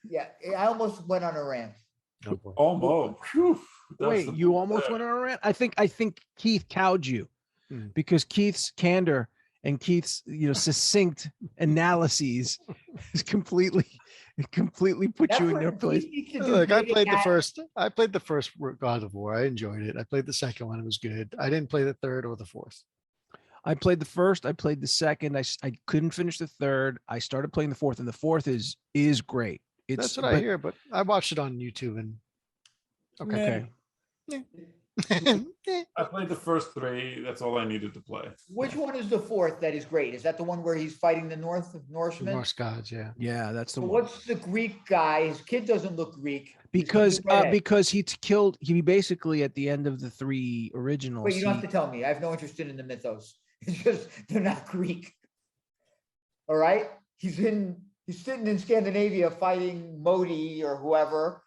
yeah, I almost went on a rant. Oh, boy. Almost. Whew. That's Wait, the- you almost went on a rant? I think Keith cowed you Hmm. because Keith's candor and Keith's succinct analyses is completely put That's you in what your he place. needs to do. Look, I Make it played the happen. first. I played the first God of War. I enjoyed it. I played the second one. It was good. I didn't play the third or the fourth. I played the first, I played the second, I couldn't finish the third. I started playing the fourth, and the fourth is great. It's That's what I hear. But I watched it on YouTube and Okay. I played the first 3. That's all I needed to play. Which one is the fourth that is great? Is that the one where he's fighting the Norsemen? Norse gods, yeah. Yeah, that's the So one. what's the Greek guy? His kid doesn't look Greek. Because He's redhead. because he basically at the end of the 3 originals. Wait, you don't have to tell me. I have no interest in the mythos. It's just they're not Greek. All right. He's sitting in Scandinavia fighting Modi or whoever.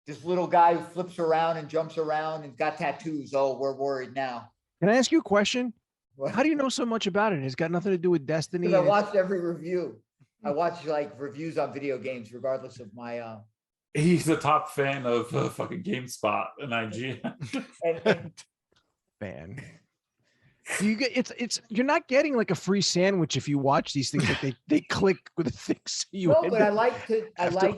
This little guy who flips around and jumps around and got tattoos. Oh, we're worried now. Can I ask you a question? What? How do you know so much about it? It's got nothing to do with Destiny. Because I and it's- watched every review. I watch like reviews on video games, regardless of my He's a top fan of fucking GameSpot and IGN. and fan. You get it's you're not getting like a free sandwich if you watch these things. Like they click with the things. You no, end but I up- like to after-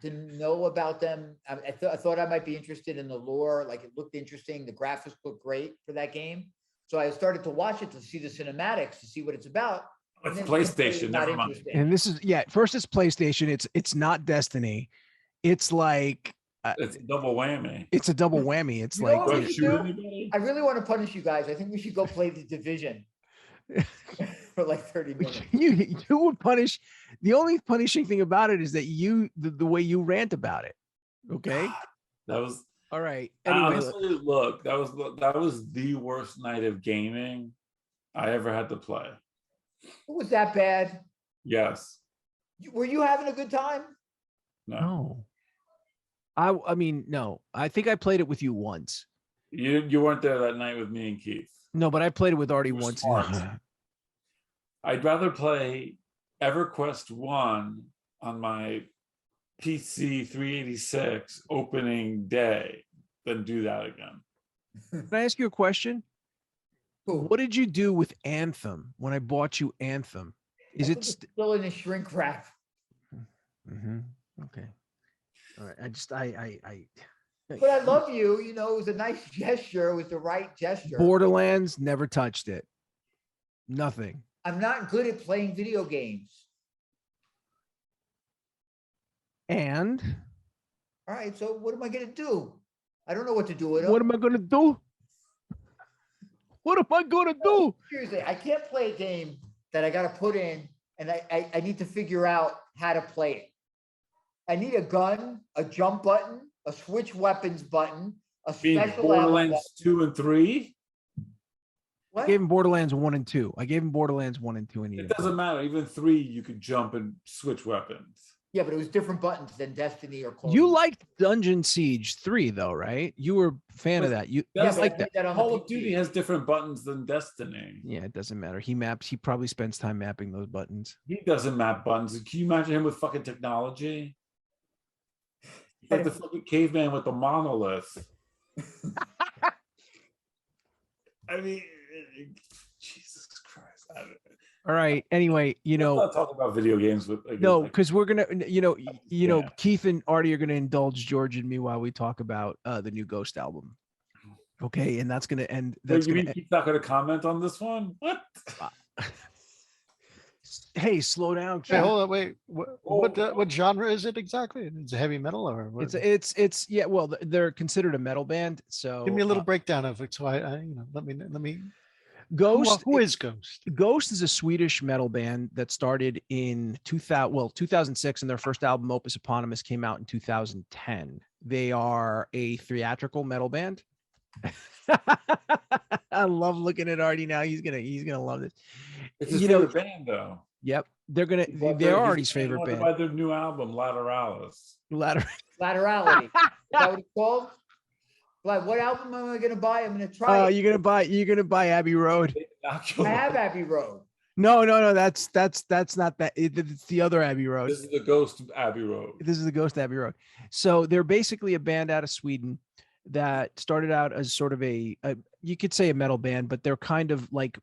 to know about them. I thought I might be interested in the lore. Like it looked interesting. The graphics looked great for that game. So I started to watch it to see the cinematics, to see what it's about. It's then PlayStation. not Never mind. interesting. and this is first it's PlayStation. It's not Destiny. It's like It's a double whammy. it's a double whammy. It's You know like what Do we I should shoot do? anybody? I really want to punish you guys. I think we should go play the Division for like 30 minutes. you would punish. The only punishing thing about it is that the way you rant about it. Okay. That was All right. Anyway, honestly, look, that was the worst night of gaming I ever had to play. Was that bad? Yes. Were you having a good time? No. no. I mean, no. I think I played it with you once. You weren't there that night with me and Keith. No, but I played it with Artie You're once. smart. I'd rather play EverQuest 1 on my PC 386 opening day than do that again. Can I ask you a question? Who? What did you do with Anthem when I bought you Anthem? Is I it think it's still in a shrink wrap? okay? All right. I But I love you. You know, it was a nice gesture. It was the right gesture. Borderlands never touched it. Nothing. I'm not good at playing video games. And All right. So what am I going to do? I don't know what to do with them. what am I gonna do? What am I gonna do? Seriously, I can't play a game that I got to put in and I need to figure out how to play it. I need a gun, a jump button, a switch weapons button, a Being special ammo Borderlands button. 2 and 3, I What? gave him Borderlands 1 and 2. I gave him Borderlands 1 and 2 and it doesn't matter. Even 3, you could jump and switch weapons. Yeah, but it was different buttons than Destiny or Call of You Duty. liked Dungeon Siege 3 though, right? You were a fan of that. You Yeah, That's but I like did that. that on the Call of PC. Duty has different buttons than Destiny. Yeah, it doesn't matter. He probably spends time mapping those buttons. He doesn't map buttons. Can you imagine him with fucking technology? He's like the fucking caveman with the monolith. I mean, Jesus Christ. All right. Anyway, I'm not talking about video games with no, like, because we're gonna, Yeah. Keith and Artie are gonna indulge George and me while we talk about the new Ghost album. Okay, and that's gonna end. Wait, That's you gonna. mean he's not going to comment on this one? What? Hey, slow down. Hey, Keith. hold on, wait. What genre is it exactly? Is it heavy metal or what? It's yeah. Well, they're considered a metal band. So Give me a little breakdown of it, so I let me. Ghost. Who is Ghost? Ghost is a Swedish metal band that started in 2006, and their first album, Opus Eponymous, came out in 2010. They are a theatrical metal band. I love looking at Artie now. He's gonna love this. It's his You know- favorite band, though. Yep, But they're he's Artie's saying favorite wanted band. By their new album, Lateralis. Ladder. Laterality. Is that what it's called? Like, what album am I going to buy? I'm going to try it. You're gonna buy Abbey Road. I have Abbey Road. No, that's not that. It's the other Abbey Road. This is the Ghost of Abbey Road. This is the Ghost Abbey Road. So they're basically a band out of Sweden that started out as sort of a you could say a metal band, but they're kind of like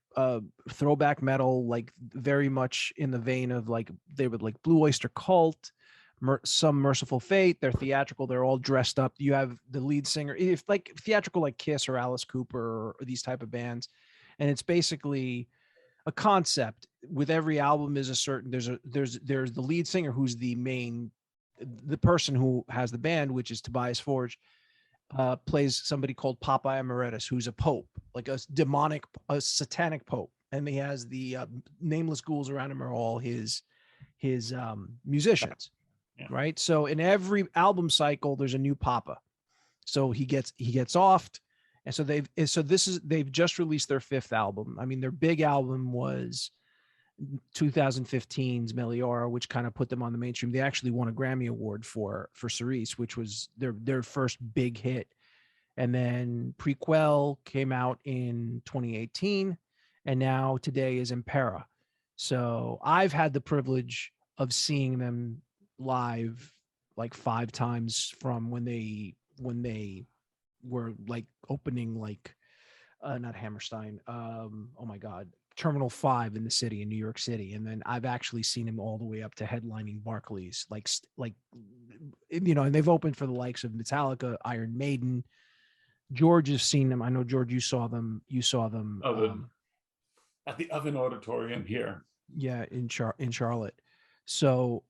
throwback metal, like very much in the vein of like they would like Blue Oyster Cult, some Merciful Fate. They're theatrical. They're all dressed up. You have the lead singer, if like theatrical, like Kiss or Alice Cooper or these type of bands, and it's basically a concept. With every album is a certain there's the lead singer who's the person who has the band, which is Tobias Forge. plays somebody called Papa Emeritus, who's a pope, like a satanic pope, and he has the nameless ghouls around him are all his musicians, Yeah. right? So in every album cycle, there's a new Papa. So he gets offed, and so they've just released their 5th album. I mean, their big album was 2015's Meliora, which kind of put them on the mainstream. They actually won a Grammy Award for Cerise, which was their first big hit. And then Prequel came out in 2018, and now today is Impera. So I've had the privilege of seeing them live like 5 times from when they were like opening like not Hammerstein. Oh my God, Terminal 5 in the city in New York City, and then I've actually seen him all the way up to headlining Barclays, like and they've opened for the likes of Metallica, Iron Maiden. George has seen them. I know, George, you saw them. At the Oven Auditorium here. Yeah, in Charlotte. So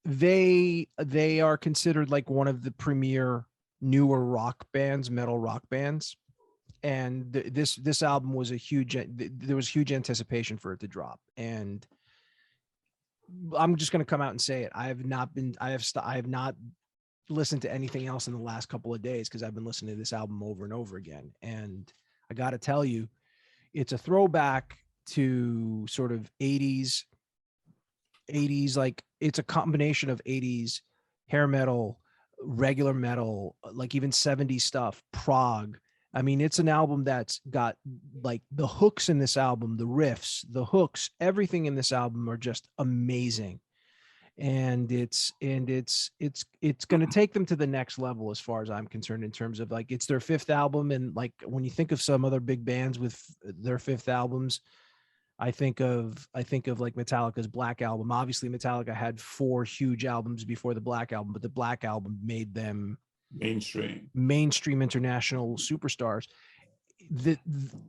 they are considered like one of the premier newer rock bands, metal rock bands. And this album was there was huge anticipation for it to drop. And I'm just going to come out and say it. I have not listened to anything else in the last couple of days because I've been listening to this album over and over again. And I got to tell you, it's a throwback to sort of 80s, like it's a combination of 80s hair metal, regular metal, like even 70s stuff, prog. I mean, it's an album that's got like the hooks in this album, the riffs, the hooks, everything in this album are just amazing. And it's going to take them to the next level as far as I'm concerned, in terms of like, it's their 5th album. And like, when you think of some other big bands with their 5th albums, I think of like Metallica's Black Album. Obviously Metallica had 4 huge albums before the Black Album, but the Black Album made them mainstream international superstars. The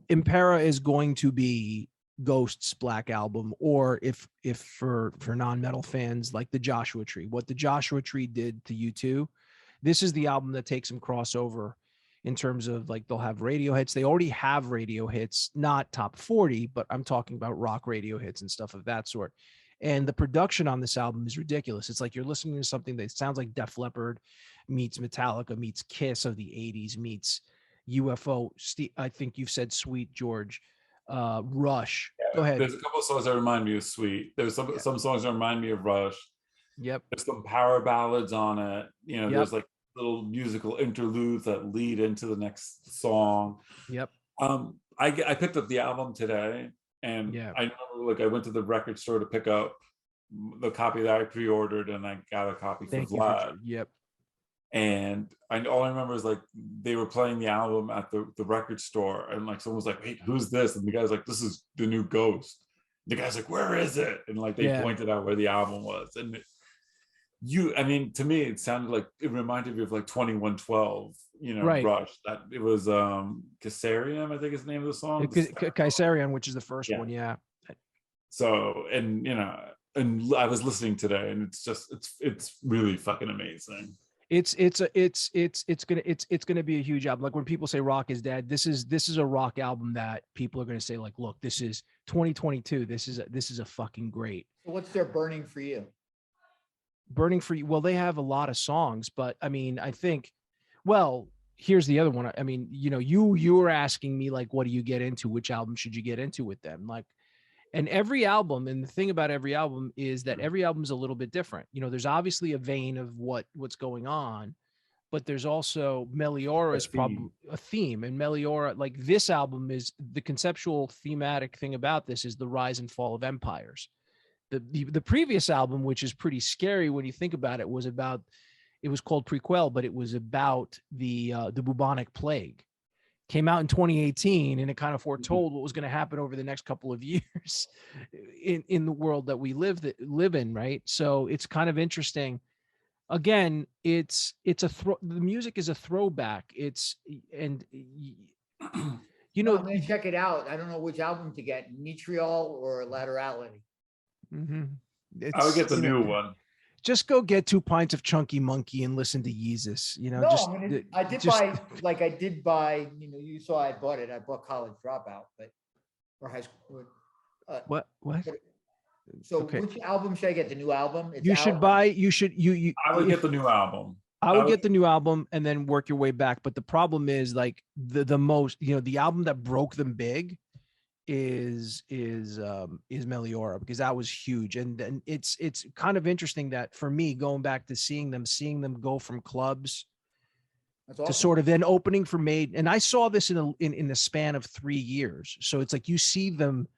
Impera is going to be Ghost's Black Album, or if for non-metal fans, like the Joshua Tree. What the Joshua Tree did to U2, this is the album that takes them crossover in terms of like, they'll have radio hits. They already have radio hits, not top 40, but I'm talking about rock radio hits and stuff of that sort. And the production on this album is ridiculous. It's like you're listening to something that sounds like Def Leppard meets Metallica meets Kiss of the 80s meets UFO. I think you've said Sweet, George. Rush. Yeah, go ahead. There's a couple of songs that remind me of Sweet. There's some songs that remind me of Rush. Yep. There's some power ballads on it. Yep. There's like little musical interludes that lead into the next song. Yep. I picked up the album today, and I remember like I went to the record store to pick up the copy that I pre-ordered, and I got a copy for Vlad. Yep. And all I remember is like they were playing the album at the record store, and like someone was like, "Wait, who's this?" And the guy's like, "This is the new Ghost." The guy's like, "Where is it?" And like they pointed out where the album was. And I mean, to me, it sounded like it reminded me of like 2112, right. Rush. That it was Kaisarion, I think is the name of the song. Kaisarion, which is the first one, yeah. So, and and I was listening today, and it's really fucking amazing. It's gonna be a huge album. Like when people say rock is dead, this is a rock album that people are gonna say like, look, this is 2022. This is a fucking great. What's their burning for you? Burning for you. Well, they have a lot of songs, but I mean, I think, well, here's the other one. I mean, you were asking me like, what do you get into? Which album should you get into with them? Like, and every album, and the thing about every album is that every album is a little bit different. There's obviously a vein of what's going on, but there's also Meliora is probably a theme. And Meliora, like this album, is the conceptual thematic thing about this is the rise and fall of empires. The previous album, which is pretty scary when you think about it, it was called Prequel, but it was about the bubonic plague. Came out in 2018, and it kind of foretold what was going to happen over the next couple of years in the world that we live in, right? So it's kind of interesting. Again, the music is a throwback. I'm gonna check it out. I don't know which album to get, Nitriol or Laterality. Mm-hmm. I would get the new one. just go get 2 pints of Chunky Monkey and listen to Yeezus. You know, No, just I mean, I did just- buy, like I did buy, you know, you saw I bought it. I bought College Dropout, but, or high school. what? So Okay. which album should I get? The new album? It's You should out? buy. You should. You. I would if- get the new album. I would get the new album and then work your way back. But the problem is like the most, you know, the album that broke them big is Meliora, because that was huge. And then it's kind of interesting that for me, going back to seeing them go from clubs That's to awesome. sort of then opening for Maiden. And I saw this in the span of 3 years. So it's like you see them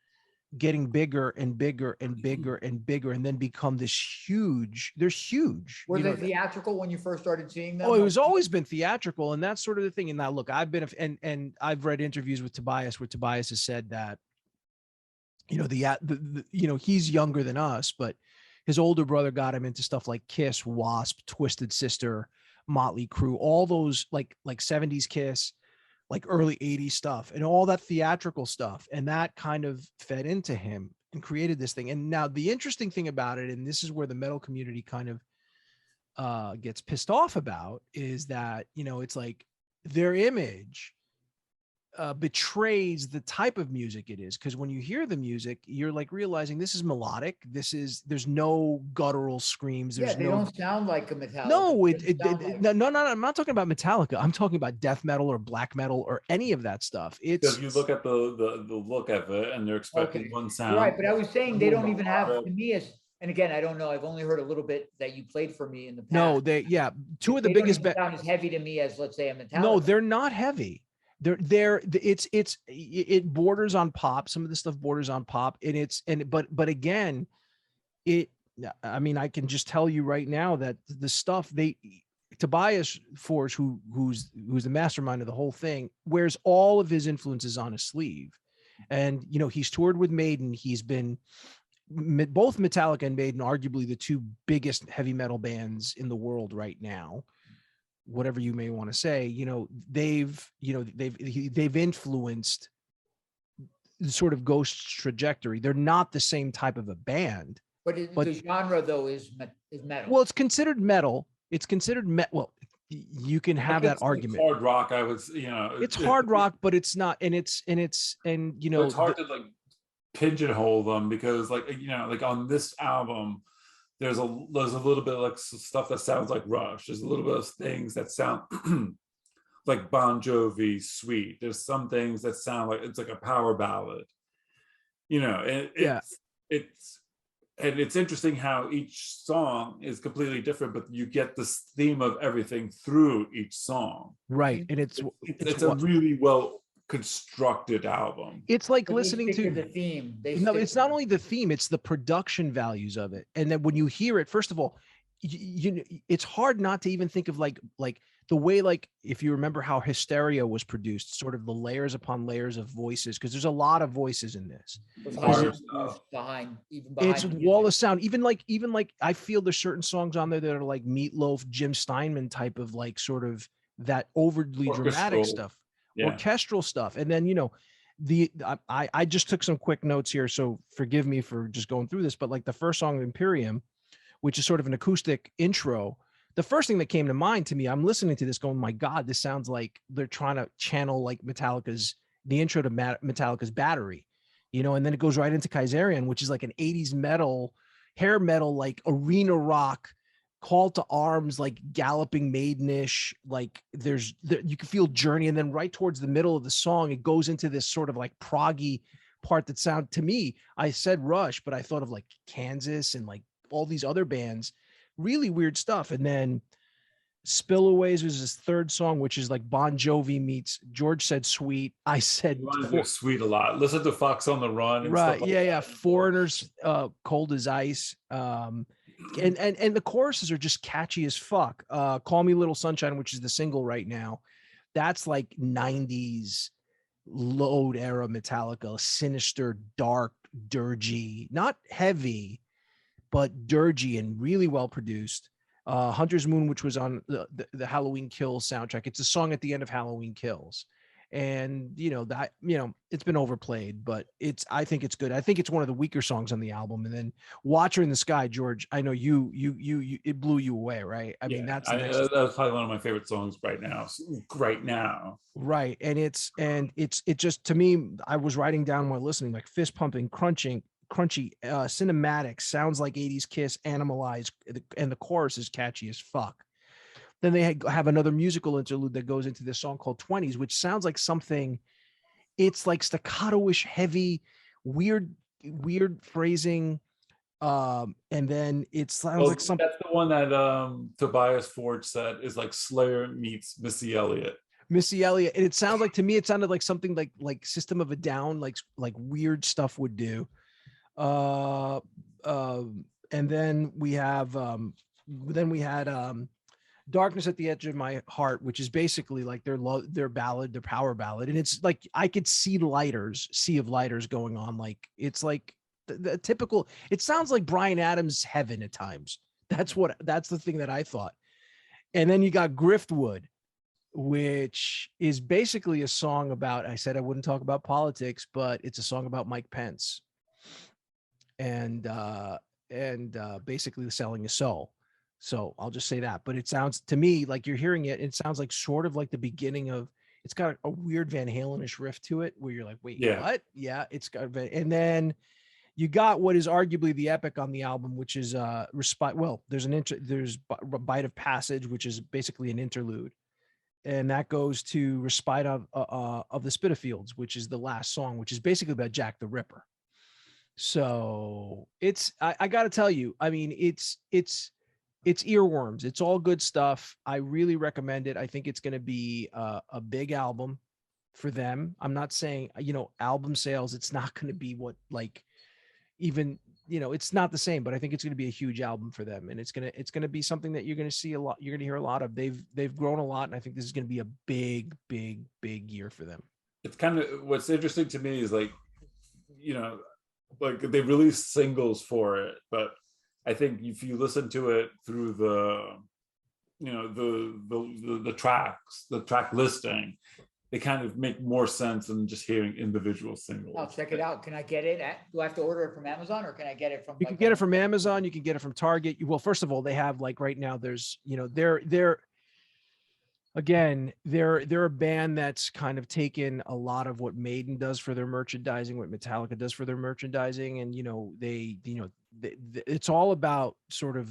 getting bigger and bigger and bigger and bigger, and then become this huge. They're huge. Were you they know, theatrical when you first started seeing them? Oh, it was always been theatrical, and that's sort of the thing. And now, look, I've been and I've read interviews with Tobias where Tobias has said that, you know, the you know, he's younger than us, but his older brother got him into stuff like Kiss, Wasp, Twisted Sister, Motley Crue, all those like 70s Kiss, like early 80s stuff, and all that theatrical stuff, and that kind of fed into him and created this thing. And now the interesting thing about it, and this is where the metal community kind of gets pissed off about, is that, you know, it's like their image betrays the type of music it is, because when you hear the music, you're like realizing this is melodic, there's no guttural screams, Yeah, there's they no don't sound like a Metallica. no, They sound like- no, I'm not talking about Metallica. I'm talking about death metal or black metal or any of that stuff. Because It's you look at the look of it, and they're expecting Okay. one You're sound. right, but I was saying they don't even have, Melodic. to me, as, and again, I don't know, I've only heard a little bit that you played for me in the past. no, two of the They don't biggest even sound as heavy to me as, let's say, a Metallica. no, they're not heavy. It borders on pop. Some of the stuff borders on pop, but again, I mean, I can just tell you right now that the stuff Tobias Forge, who's the mastermind of the whole thing, wears all of his influences on his sleeve. And, you know, he's toured with Maiden. He's been both Metallica and Maiden, arguably the 2 biggest heavy metal bands in the world right now, whatever you may want to say. You know, they've influenced the sort of Ghost's trajectory. They're not the same type of a band. But the genre, though, is metal. Well, it's considered metal. It's considered well, you can have that It's argument. hard rock, I would, you know. It's hard rock, but it's not, and you know, It's hard to like pigeonhole them, because like, you know, like on this album, there's a little bit of like stuff that sounds like Rush. There's a little bit of things that sound like Bon Jovi, Sweet. There's some things that sound like it's like a power ballad, you know. And it's interesting how each song is completely different, but you get this theme of everything through each song. right? And It's a really well constructed album. it's like But they listening stick to the theme. no, it's not only the theme, it's the production values of it. And then when you hear it, first of all, you it's hard not to even think of like the way, like, if you remember how Hysteria was produced, sort of the layers upon layers of voices, because there's a lot of voices in this. Behind It's the wall music. of sound. Even like I feel there's certain songs on there that are like Meatloaf, Jim Steinman type of like sort of that overly dramatic Orchestral. stuff, Yeah. orchestral stuff. And then, you know, I just took some quick notes here, so forgive me for just going through this, but like the first song, Imperium, which is sort of an acoustic intro, the first thing that came to mind to me, I'm listening to this going, my God, this sounds like they're trying to channel like the intro to Metallica's Battery, you know, and then it goes right into Kaiserian, which is like an 80s metal, hair metal, like arena rock, call to arms, like galloping maidenish, like you can feel Journey. And then right towards the middle of the song, it goes into this sort of like proggy part that sound to me, I said Rush, but I thought of like Kansas and like all these other bands, really weird stuff. And then Spillaways was his third song, which is like Bon Jovi meets, George said Sweet, I said Sweet a lot. Listen to Fox on the Run. And right, stuff like yeah, that. Foreigners, Cold as Ice, and the choruses are just catchy as fuck. Call Me Little Sunshine, which is the single right now, that's like 90s load era Metallica, sinister, dark, dirgy, not heavy, but dirgy and really well produced. Hunter's Moon, which was on the Halloween Kills soundtrack. It's a song at the end of Halloween Kills. And that it's been overplayed, but I think it's good. I think it's one of the weaker songs on the album. And then Watcher in the Sky, George, I know you it blew you away, right? I mean, that's the next that's probably one of my favorite songs right now. right. And it's just, to me, I was writing down while listening, like fist pumping, crunchy cinematic, sounds like 80s Kiss, Animalized, and the chorus is catchy as fuck. Then they have another musical interlude that goes into this song called 20s, which sounds like something, it's like staccato-ish, heavy, weird phrasing. And then it sounds like something. That's the one that Tobias Forge said is like Slayer meets Missy Elliott. Missy Elliott. And it sounds like, to me, it sounded like something like System of a Down, like weird stuff would do. And then we had Darkness at the Edge of My Heart, which is basically like their ballad, their power ballad. And it's like, I could see Sea of Lighters going on. Like, it's like the typical, it sounds like Bryan Adams' Heaven at times. That's the thing that I thought. And then you got Griftwood, which is basically a song about, I said I wouldn't talk about politics, but it's a song about Mike Pence and basically selling his soul. So I'll just say that, but it sounds to me like you're hearing it. It sounds like sort of like the beginning of, it's got a weird Van Halen-ish riff to it where you're like, wait, what? Yeah, it's got, and then you got what is arguably the epic on the album, which is Respite. Well, there's Bite of Passage, which is basically an interlude. And that goes to Respite of the Spitalfields, which is the last song, which is basically about Jack the Ripper. So it's, I got to tell you, I mean, it's earworms. It's all good stuff. I really recommend it. I think it's going to be a big album for them. I'm not saying, album sales, it's not going to be what, like, even, it's not the same, but I think it's going to be a huge album for them. And it's going to be something that you're going to see a lot. You're going to hear a lot of. They've grown a lot. And I think this is going to be a big, big, big year for them. It's kind of, what's interesting to me is like, like they released singles for it, but I think if you listen to it through the tracks, the track listing, they kind of make more sense than just hearing individual singles. I'll check it out. Can I get it do I have to order it from Amazon, or can I get it from? You can get it from Amazon. You can get it from Target. Well, first of all, they have, like, right now there's, they're a band that's kind of taken a lot of what Maiden does for their merchandising, what Metallica does for their merchandising. And, it's all about sort of,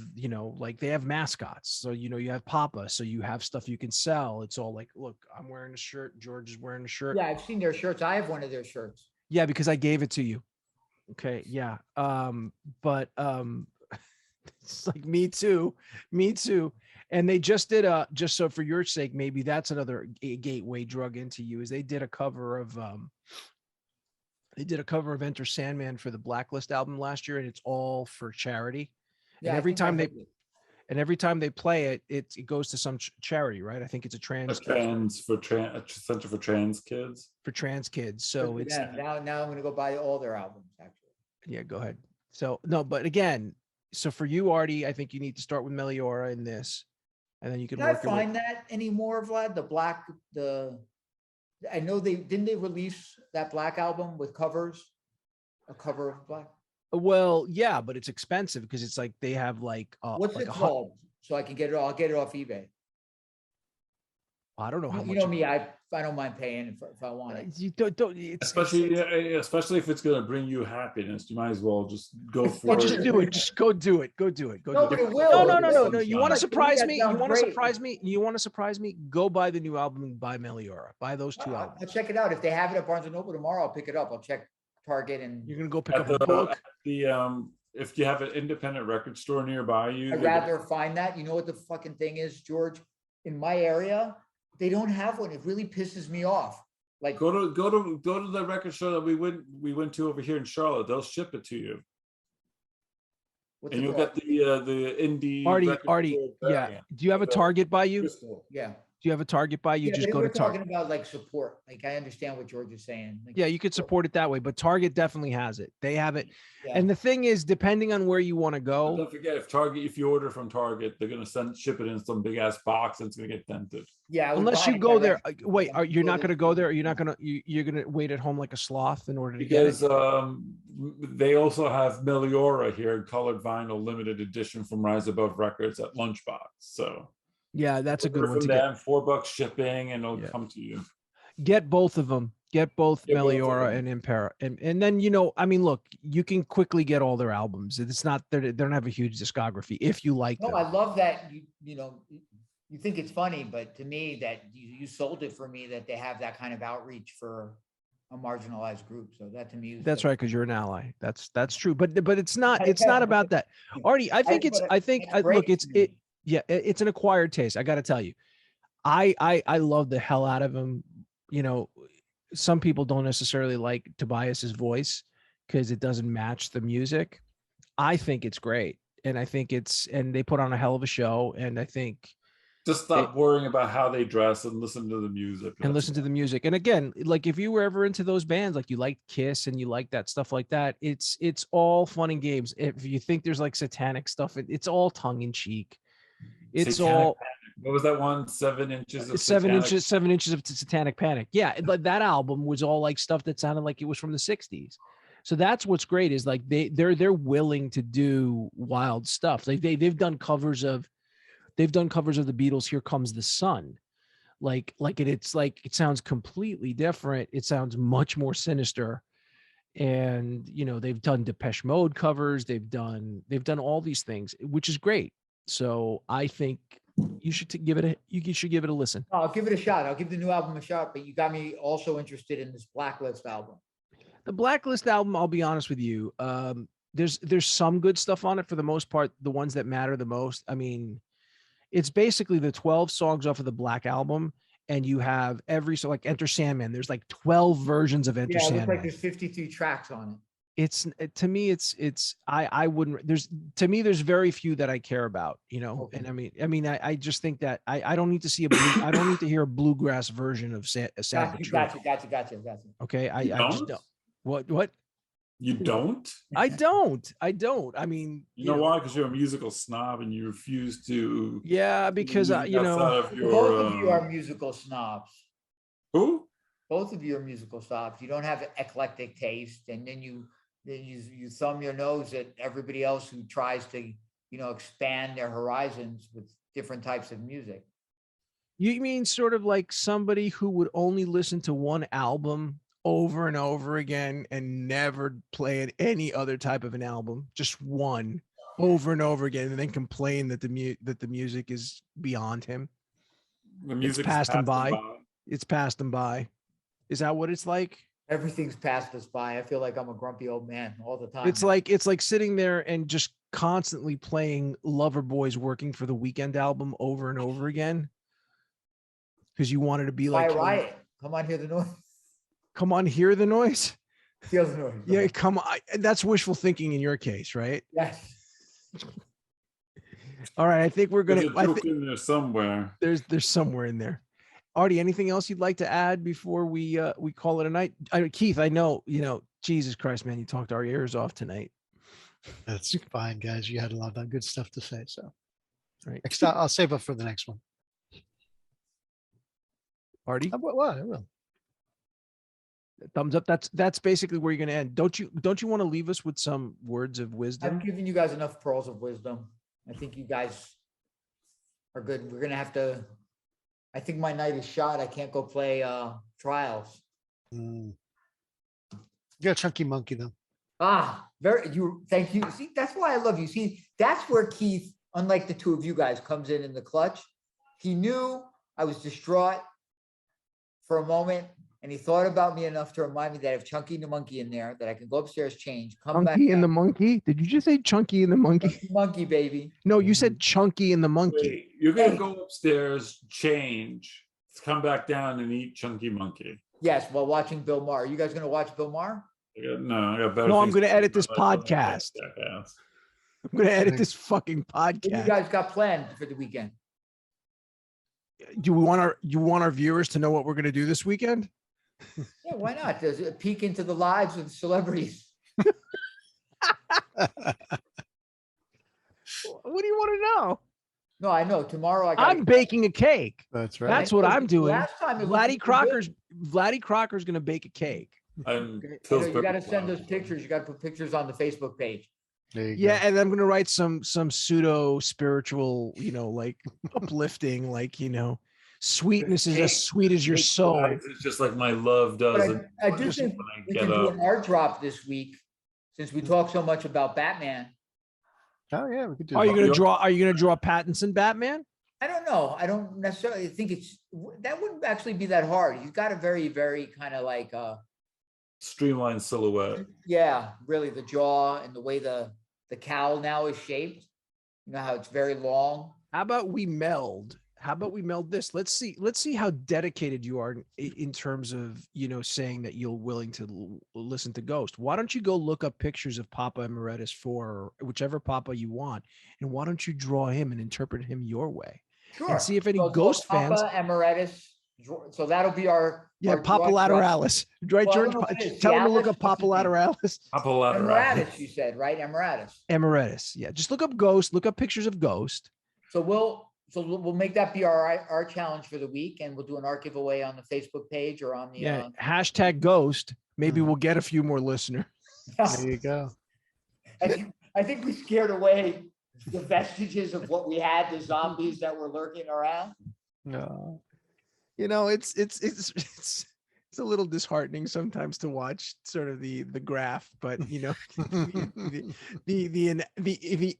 like they have mascots. So, you have Papa, so you have stuff you can sell. It's all like, look, I'm wearing a shirt. George is wearing a shirt. Yeah, I've seen their shirts. I have one of their shirts. Yeah, because I gave it to you. Okay. Yeah. But it's like, me too. And they just did just so for your sake, maybe that's another gateway drug into you, is they did a cover of Enter Sandman for the Blacklist album last year, and it's all for charity. Yeah, and every time they play it, it goes to some charity, right? I think it's a Center for Trans Kids. For trans kids. So it's now I'm going to go buy all their albums, actually. Yeah, go ahead. So no, but again, so for you, Artie, I think you need to start with Meliora in this, and then you can. Can I find that anymore, Vlad? I know they release that Black album with covers, a cover of Black. Well, yeah, but it's expensive because it's like they have like what's it called? So I can get it. I'll get it off eBay. I don't know how much. You know me, I don't mind paying if I want it. You don't. Especially if it's going to bring you happiness, you might as well just go for it. Just do it. Just go do it. Go do it. No, but it will. No. You want to surprise me? You want to surprise me? You want to surprise me? Go buy the new album and buy Meliora. Buy those two albums. I'll check it out. If they have it at Barnes & Noble tomorrow, I'll pick it up. I'll check Target and. You're gonna go pick up a book. If you have an independent record store nearby you, I'd rather find that. You know what the fucking thing is, George? In my area, they don't have one. It really pisses me off. Like go to the record store that we went to over here in Charlotte. They'll ship it to you, and you'll get the indie. Artie, yeah. Do you have a Target by you? Yeah. Do you have a Target buy? You Yeah, just but go we're to Target. talking about like support. Like I understand what George is saying. Like, Yeah, you could support it that way, but Target definitely has it. They have it. yeah. And the thing is, depending on where you want to But go, don't forget, if you order from Target, they're gonna ship it in some big ass box and it's gonna get dented. Yeah, I would unless buy you it go there, direct. wait, you're not going to go there? Or Yeah. you're going to wait at home like a sloth in order to get it? Because they also have Meliora here, colored vinyl limited edition from Rise Above Records at Lunchbox. So Yeah, that's a good order one from to get. them, $4 shipping, and it'll Yeah. come to you. Get both of them. Get both Get both of Meliora them. and Impera. And then, you know, I mean, look, you can quickly get all their albums. It's not, they don't have a huge discography if you like No, them. I love that. You know, you think it's funny, but to me, that you sold it for me that they have that kind of outreach for a marginalized group. So that to me is That's right, because you're an ally. That's true. But it's not Yeah. about that. Artie, I think but that's look, great to me. it's an acquired taste. I got to tell you. I love the hell out of him. You know, some people don't necessarily like Tobias's voice because it doesn't match the music. I think it's great. And I think and they put on a hell of a show. And I think Just stop worrying about how they dress and listen to the music. and listen to the music. And again, like if you were ever into those bands, like you like Kiss and you like that stuff like that, it's all fun and games. If you think there's like satanic stuff, it's all tongue in cheek. It's Satanic all Panic. What was that one? 7 inches of 7 inches of Satanic Panic. Yeah, like that album was all like stuff that sounded like it was from the 60s. So that's what's great is like they're willing to do wild stuff. Like they've done covers of the Beatles' Here Comes the Sun. It's like it sounds completely different. It sounds much more sinister. And you know, they've done Depeche Mode covers, they've done all these things, which is great. So I think you should give it a listen. I'll give it a shot. I'll give the new album a shot, but you got me also interested in this Blacklist album. The Blacklist album, I'll be honest with you, there's some good stuff on it. For the most part, the ones that matter the most, I mean, it's basically the 12 songs off of the Black Album, and you have so like Enter Sandman, there's like 12 versions of Enter Yeah, it looks Sandman. like there's 53 tracks on it. To me I wouldn't, there's very few that I care about, you know. Okay. And I just think that I don't need to see I don't need to hear a bluegrass version of Sad But True. Gotcha. Okay, I just don't. What? You don't? I don't. I mean, You know why? Because you're a musical snob and you refuse to. Yeah, because you know, Both of you are musical snobs. Who? Both of you are musical snobs. You don't have eclectic taste, and then you thumb your nose at everybody else who tries to, you know, expand their horizons with different types of music. You mean sort of like somebody who would only listen to one album over and over again and never play at any other type of an album, just one over and over again, and then complain that the music is beyond him. The music passed him by. It's passed him by. Is that what it's like? Everything's passed us by. I feel like I'm a grumpy old man all the time. It's like sitting there and just constantly playing Loverboy's Working for the Weekend album over and over again because you wanted to be like Riot. Come on, hear the noise. Come on, hear the noise. Feel the noise. Yeah, come on. That's wishful thinking in your case, right? Yes. All right, I think we're gonna. There's a joke in there somewhere. There's somewhere in there. Artie, anything else you'd like to add before we call it a night? Keith, I know, you know, Jesus Christ, man, you talked our ears off tonight. That's fine, guys. You had a lot of good stuff to say. So, right. Next, I'll save up for the next one. Artie, I will. Thumbs up. That's basically where you're going to end. Don't you want to leave us with some words of wisdom? I've given you guys enough pearls of wisdom. I think you guys are good. We're gonna have to. I think my night is shot. I can't go play trials. You got a chunky monkey though. Thank you. See, that's why I love you. See, that's where Keith, unlike the two of you guys, comes in the clutch. He knew I was distraught for a moment, and he thought about me enough to remind me that I have Chunky and the monkey in there, that I can go upstairs, change, come back. Chunky and the monkey? Did you just say Chunky and the monkey? Monkey, baby. No, you said Chunky and the monkey. Wait, you're gonna go upstairs, change, come back down and eat Chunky Monkey. Yes, while watching Bill Maher. Are you guys gonna watch Bill Maher? I got better. No, I'm things gonna to edit do this than my podcast. jackass. I'm gonna edit this fucking What do you podcast. guys got planned for the weekend? Do you want our viewers to know what we're going to do this weekend? Yeah, why not? Does it peek into the lives of celebrities? What do you want to know? No, I know. Tomorrow I'm baking a cake. That's right. That's what I'm doing. Last time it looked Vladdy Crocker's going to bake a cake. I'm You Pillsbury got to send Flower. those pictures. You got to put pictures on the Facebook page. There you Yeah, go. and I'm going to write some pseudo spiritual, like uplifting, sweetness is as sweet as your soul. It's just like my love But does. I do just think when I we get can do up. an art drop this week, since we talk so much about Batman. Oh yeah, we could do. Are you that. going to draw? Are you going to draw Pattinson Batman? I don't know. I don't necessarily think that wouldn't actually be that hard. He's got a very, very kind of like, Streamlined silhouette. yeah, really the jaw and the way the cowl now is shaped. You know how it's very long. How about we meld? How about we meld this? Let's see how dedicated you are in terms of, saying that you're willing to listen to Ghost. Why don't you go look up pictures of Papa Emeritus 4 or whichever Papa you want, and why don't you draw him and interpret him your way? Sure. And see if any So it's Ghost called fans. Papa Emeritus. So that'll be our Papa drawing drop. Lateralis. Right, Well, I George? don't know what it is. Tell him to look Cialis? up Papa What's his name? Lateralis. Emeritus, you said, right? Emeritus. Emeritus. Yeah. Just look up Ghost. Look up pictures of Ghost. So we'll make that be our challenge for the week, and we'll do an art giveaway on the Facebook page or on the Hashtag Ghost. Maybe we'll get a few more listeners. There you go. I think we scared away the vestiges of what we had, the zombies that were lurking around. No. It's a little disheartening sometimes to watch sort of the graph, but the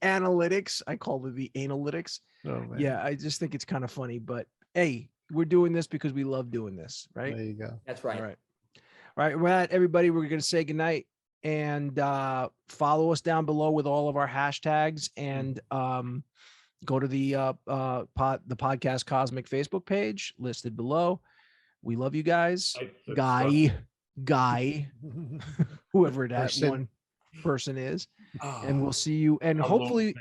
analytics, I call it the analytics. Oh, man. Yeah, I just think it's kind of funny, but hey, we're doing this because we love doing this, right? There you go. That's right. All right. With that, everybody, we're going to say goodnight and follow us down below with all of our hashtags and go to the podcast Cosmic Facebook page listed below. We love you guys. Guy, whoever that one person is. And we'll see you. And hopefully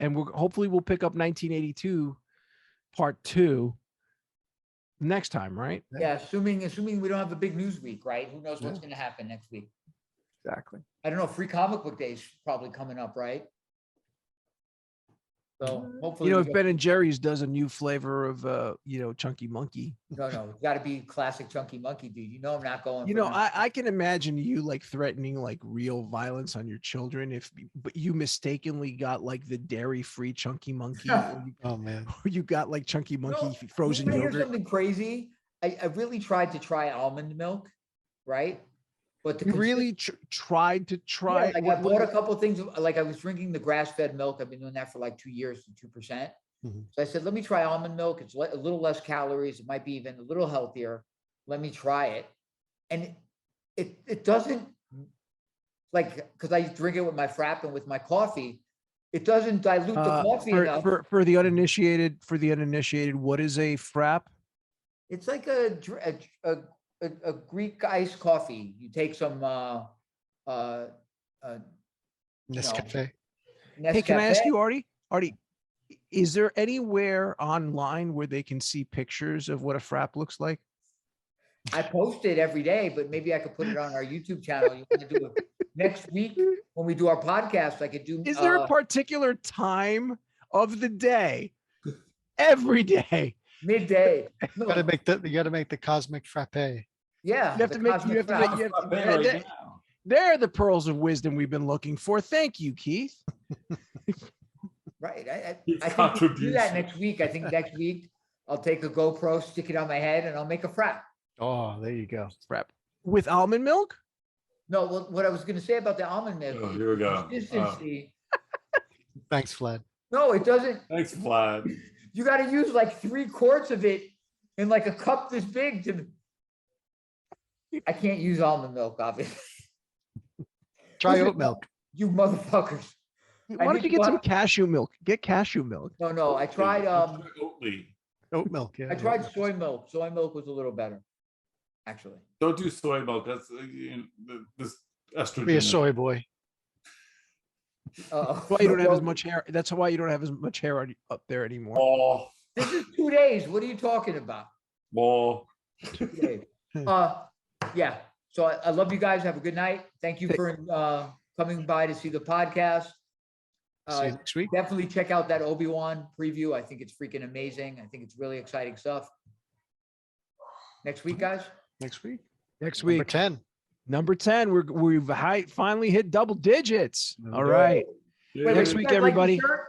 we'll pick up 1982 part 2 next time, right? Yeah, assuming we don't have a big news week, right? Who knows what's going to happen next week? Exactly. I don't know. Free Comic Book Day is probably coming up, right? So hopefully, if Ben and Jerry's does a new flavor of Chunky Monkey. No, it's got to be classic Chunky Monkey, dude. I'm not going. I can imagine you like threatening like real violence on your children but you mistakenly got like the dairy-free Chunky Monkey. Oh man. Or you got like Chunky Monkey frozen you wanna hear yogurt. something crazy? I really tried to try almond milk, right? But You really tried to try. Yeah, I bought a couple of things. Like I was drinking the grass-fed milk. I've been doing that for like 2 years to 2%. So I said, let me try almond milk. It's a little less calories. It might be even a little healthier. Let me try it. And it doesn't because I drink it with my frap and with my coffee. It doesn't dilute the coffee enough. For the uninitiated, what is a frap? It's like a Greek iced coffee. You take some Nescafe. Hey, can I ask you, Artie, is there anywhere online where they can see pictures of what a frap looks like? I post it every day, but maybe I could put it on our YouTube channel. You want to do it next week when we do our podcast? I could do. Is there a particular time of the day? Every day. Midday. No, You gotta make the cosmic frappe. yeah. You have to make. You have to make. They're the pearls of wisdom we've been looking for. Thank you, Keith. Right. I think we can do that next week. I think next week I'll take a GoPro, stick it on my head, and I'll make a frap. Oh, there you go. Frap with almond milk. No, what I was going to say about the almond milk. Oh, here we go. Consistency. Thanks, Vlad. No, it doesn't. Thanks, Vlad. You got to use like 3 quarts of it in like a cup this big to. I can't use almond milk, obviously. Try oat milk. You motherfuckers. Why don't you get some cashew milk? Get cashew milk. No, I tried Oat milk. Yeah. I tried soy milk. Soy milk was a little better, actually. Don't do soy milk. That's this estrogen. Be a soy boy. That's why you don't have as much hair. That's why you don't have as much hair up there anymore. Oh, This is 2 days. What are you talking about? Well, 2 days. Yeah. So I love you guys. Have a good night. Thank you for coming by to see the podcast. See you next week. Definitely check out that Obi-Wan preview. I think it's freaking amazing. I think it's really exciting stuff. Next week, guys. Next week. Next Number week, 10. number 10. We've finally hit double digits. All Yeah. right. yeah. Wait, Next you week, guys like the everybody. shirt?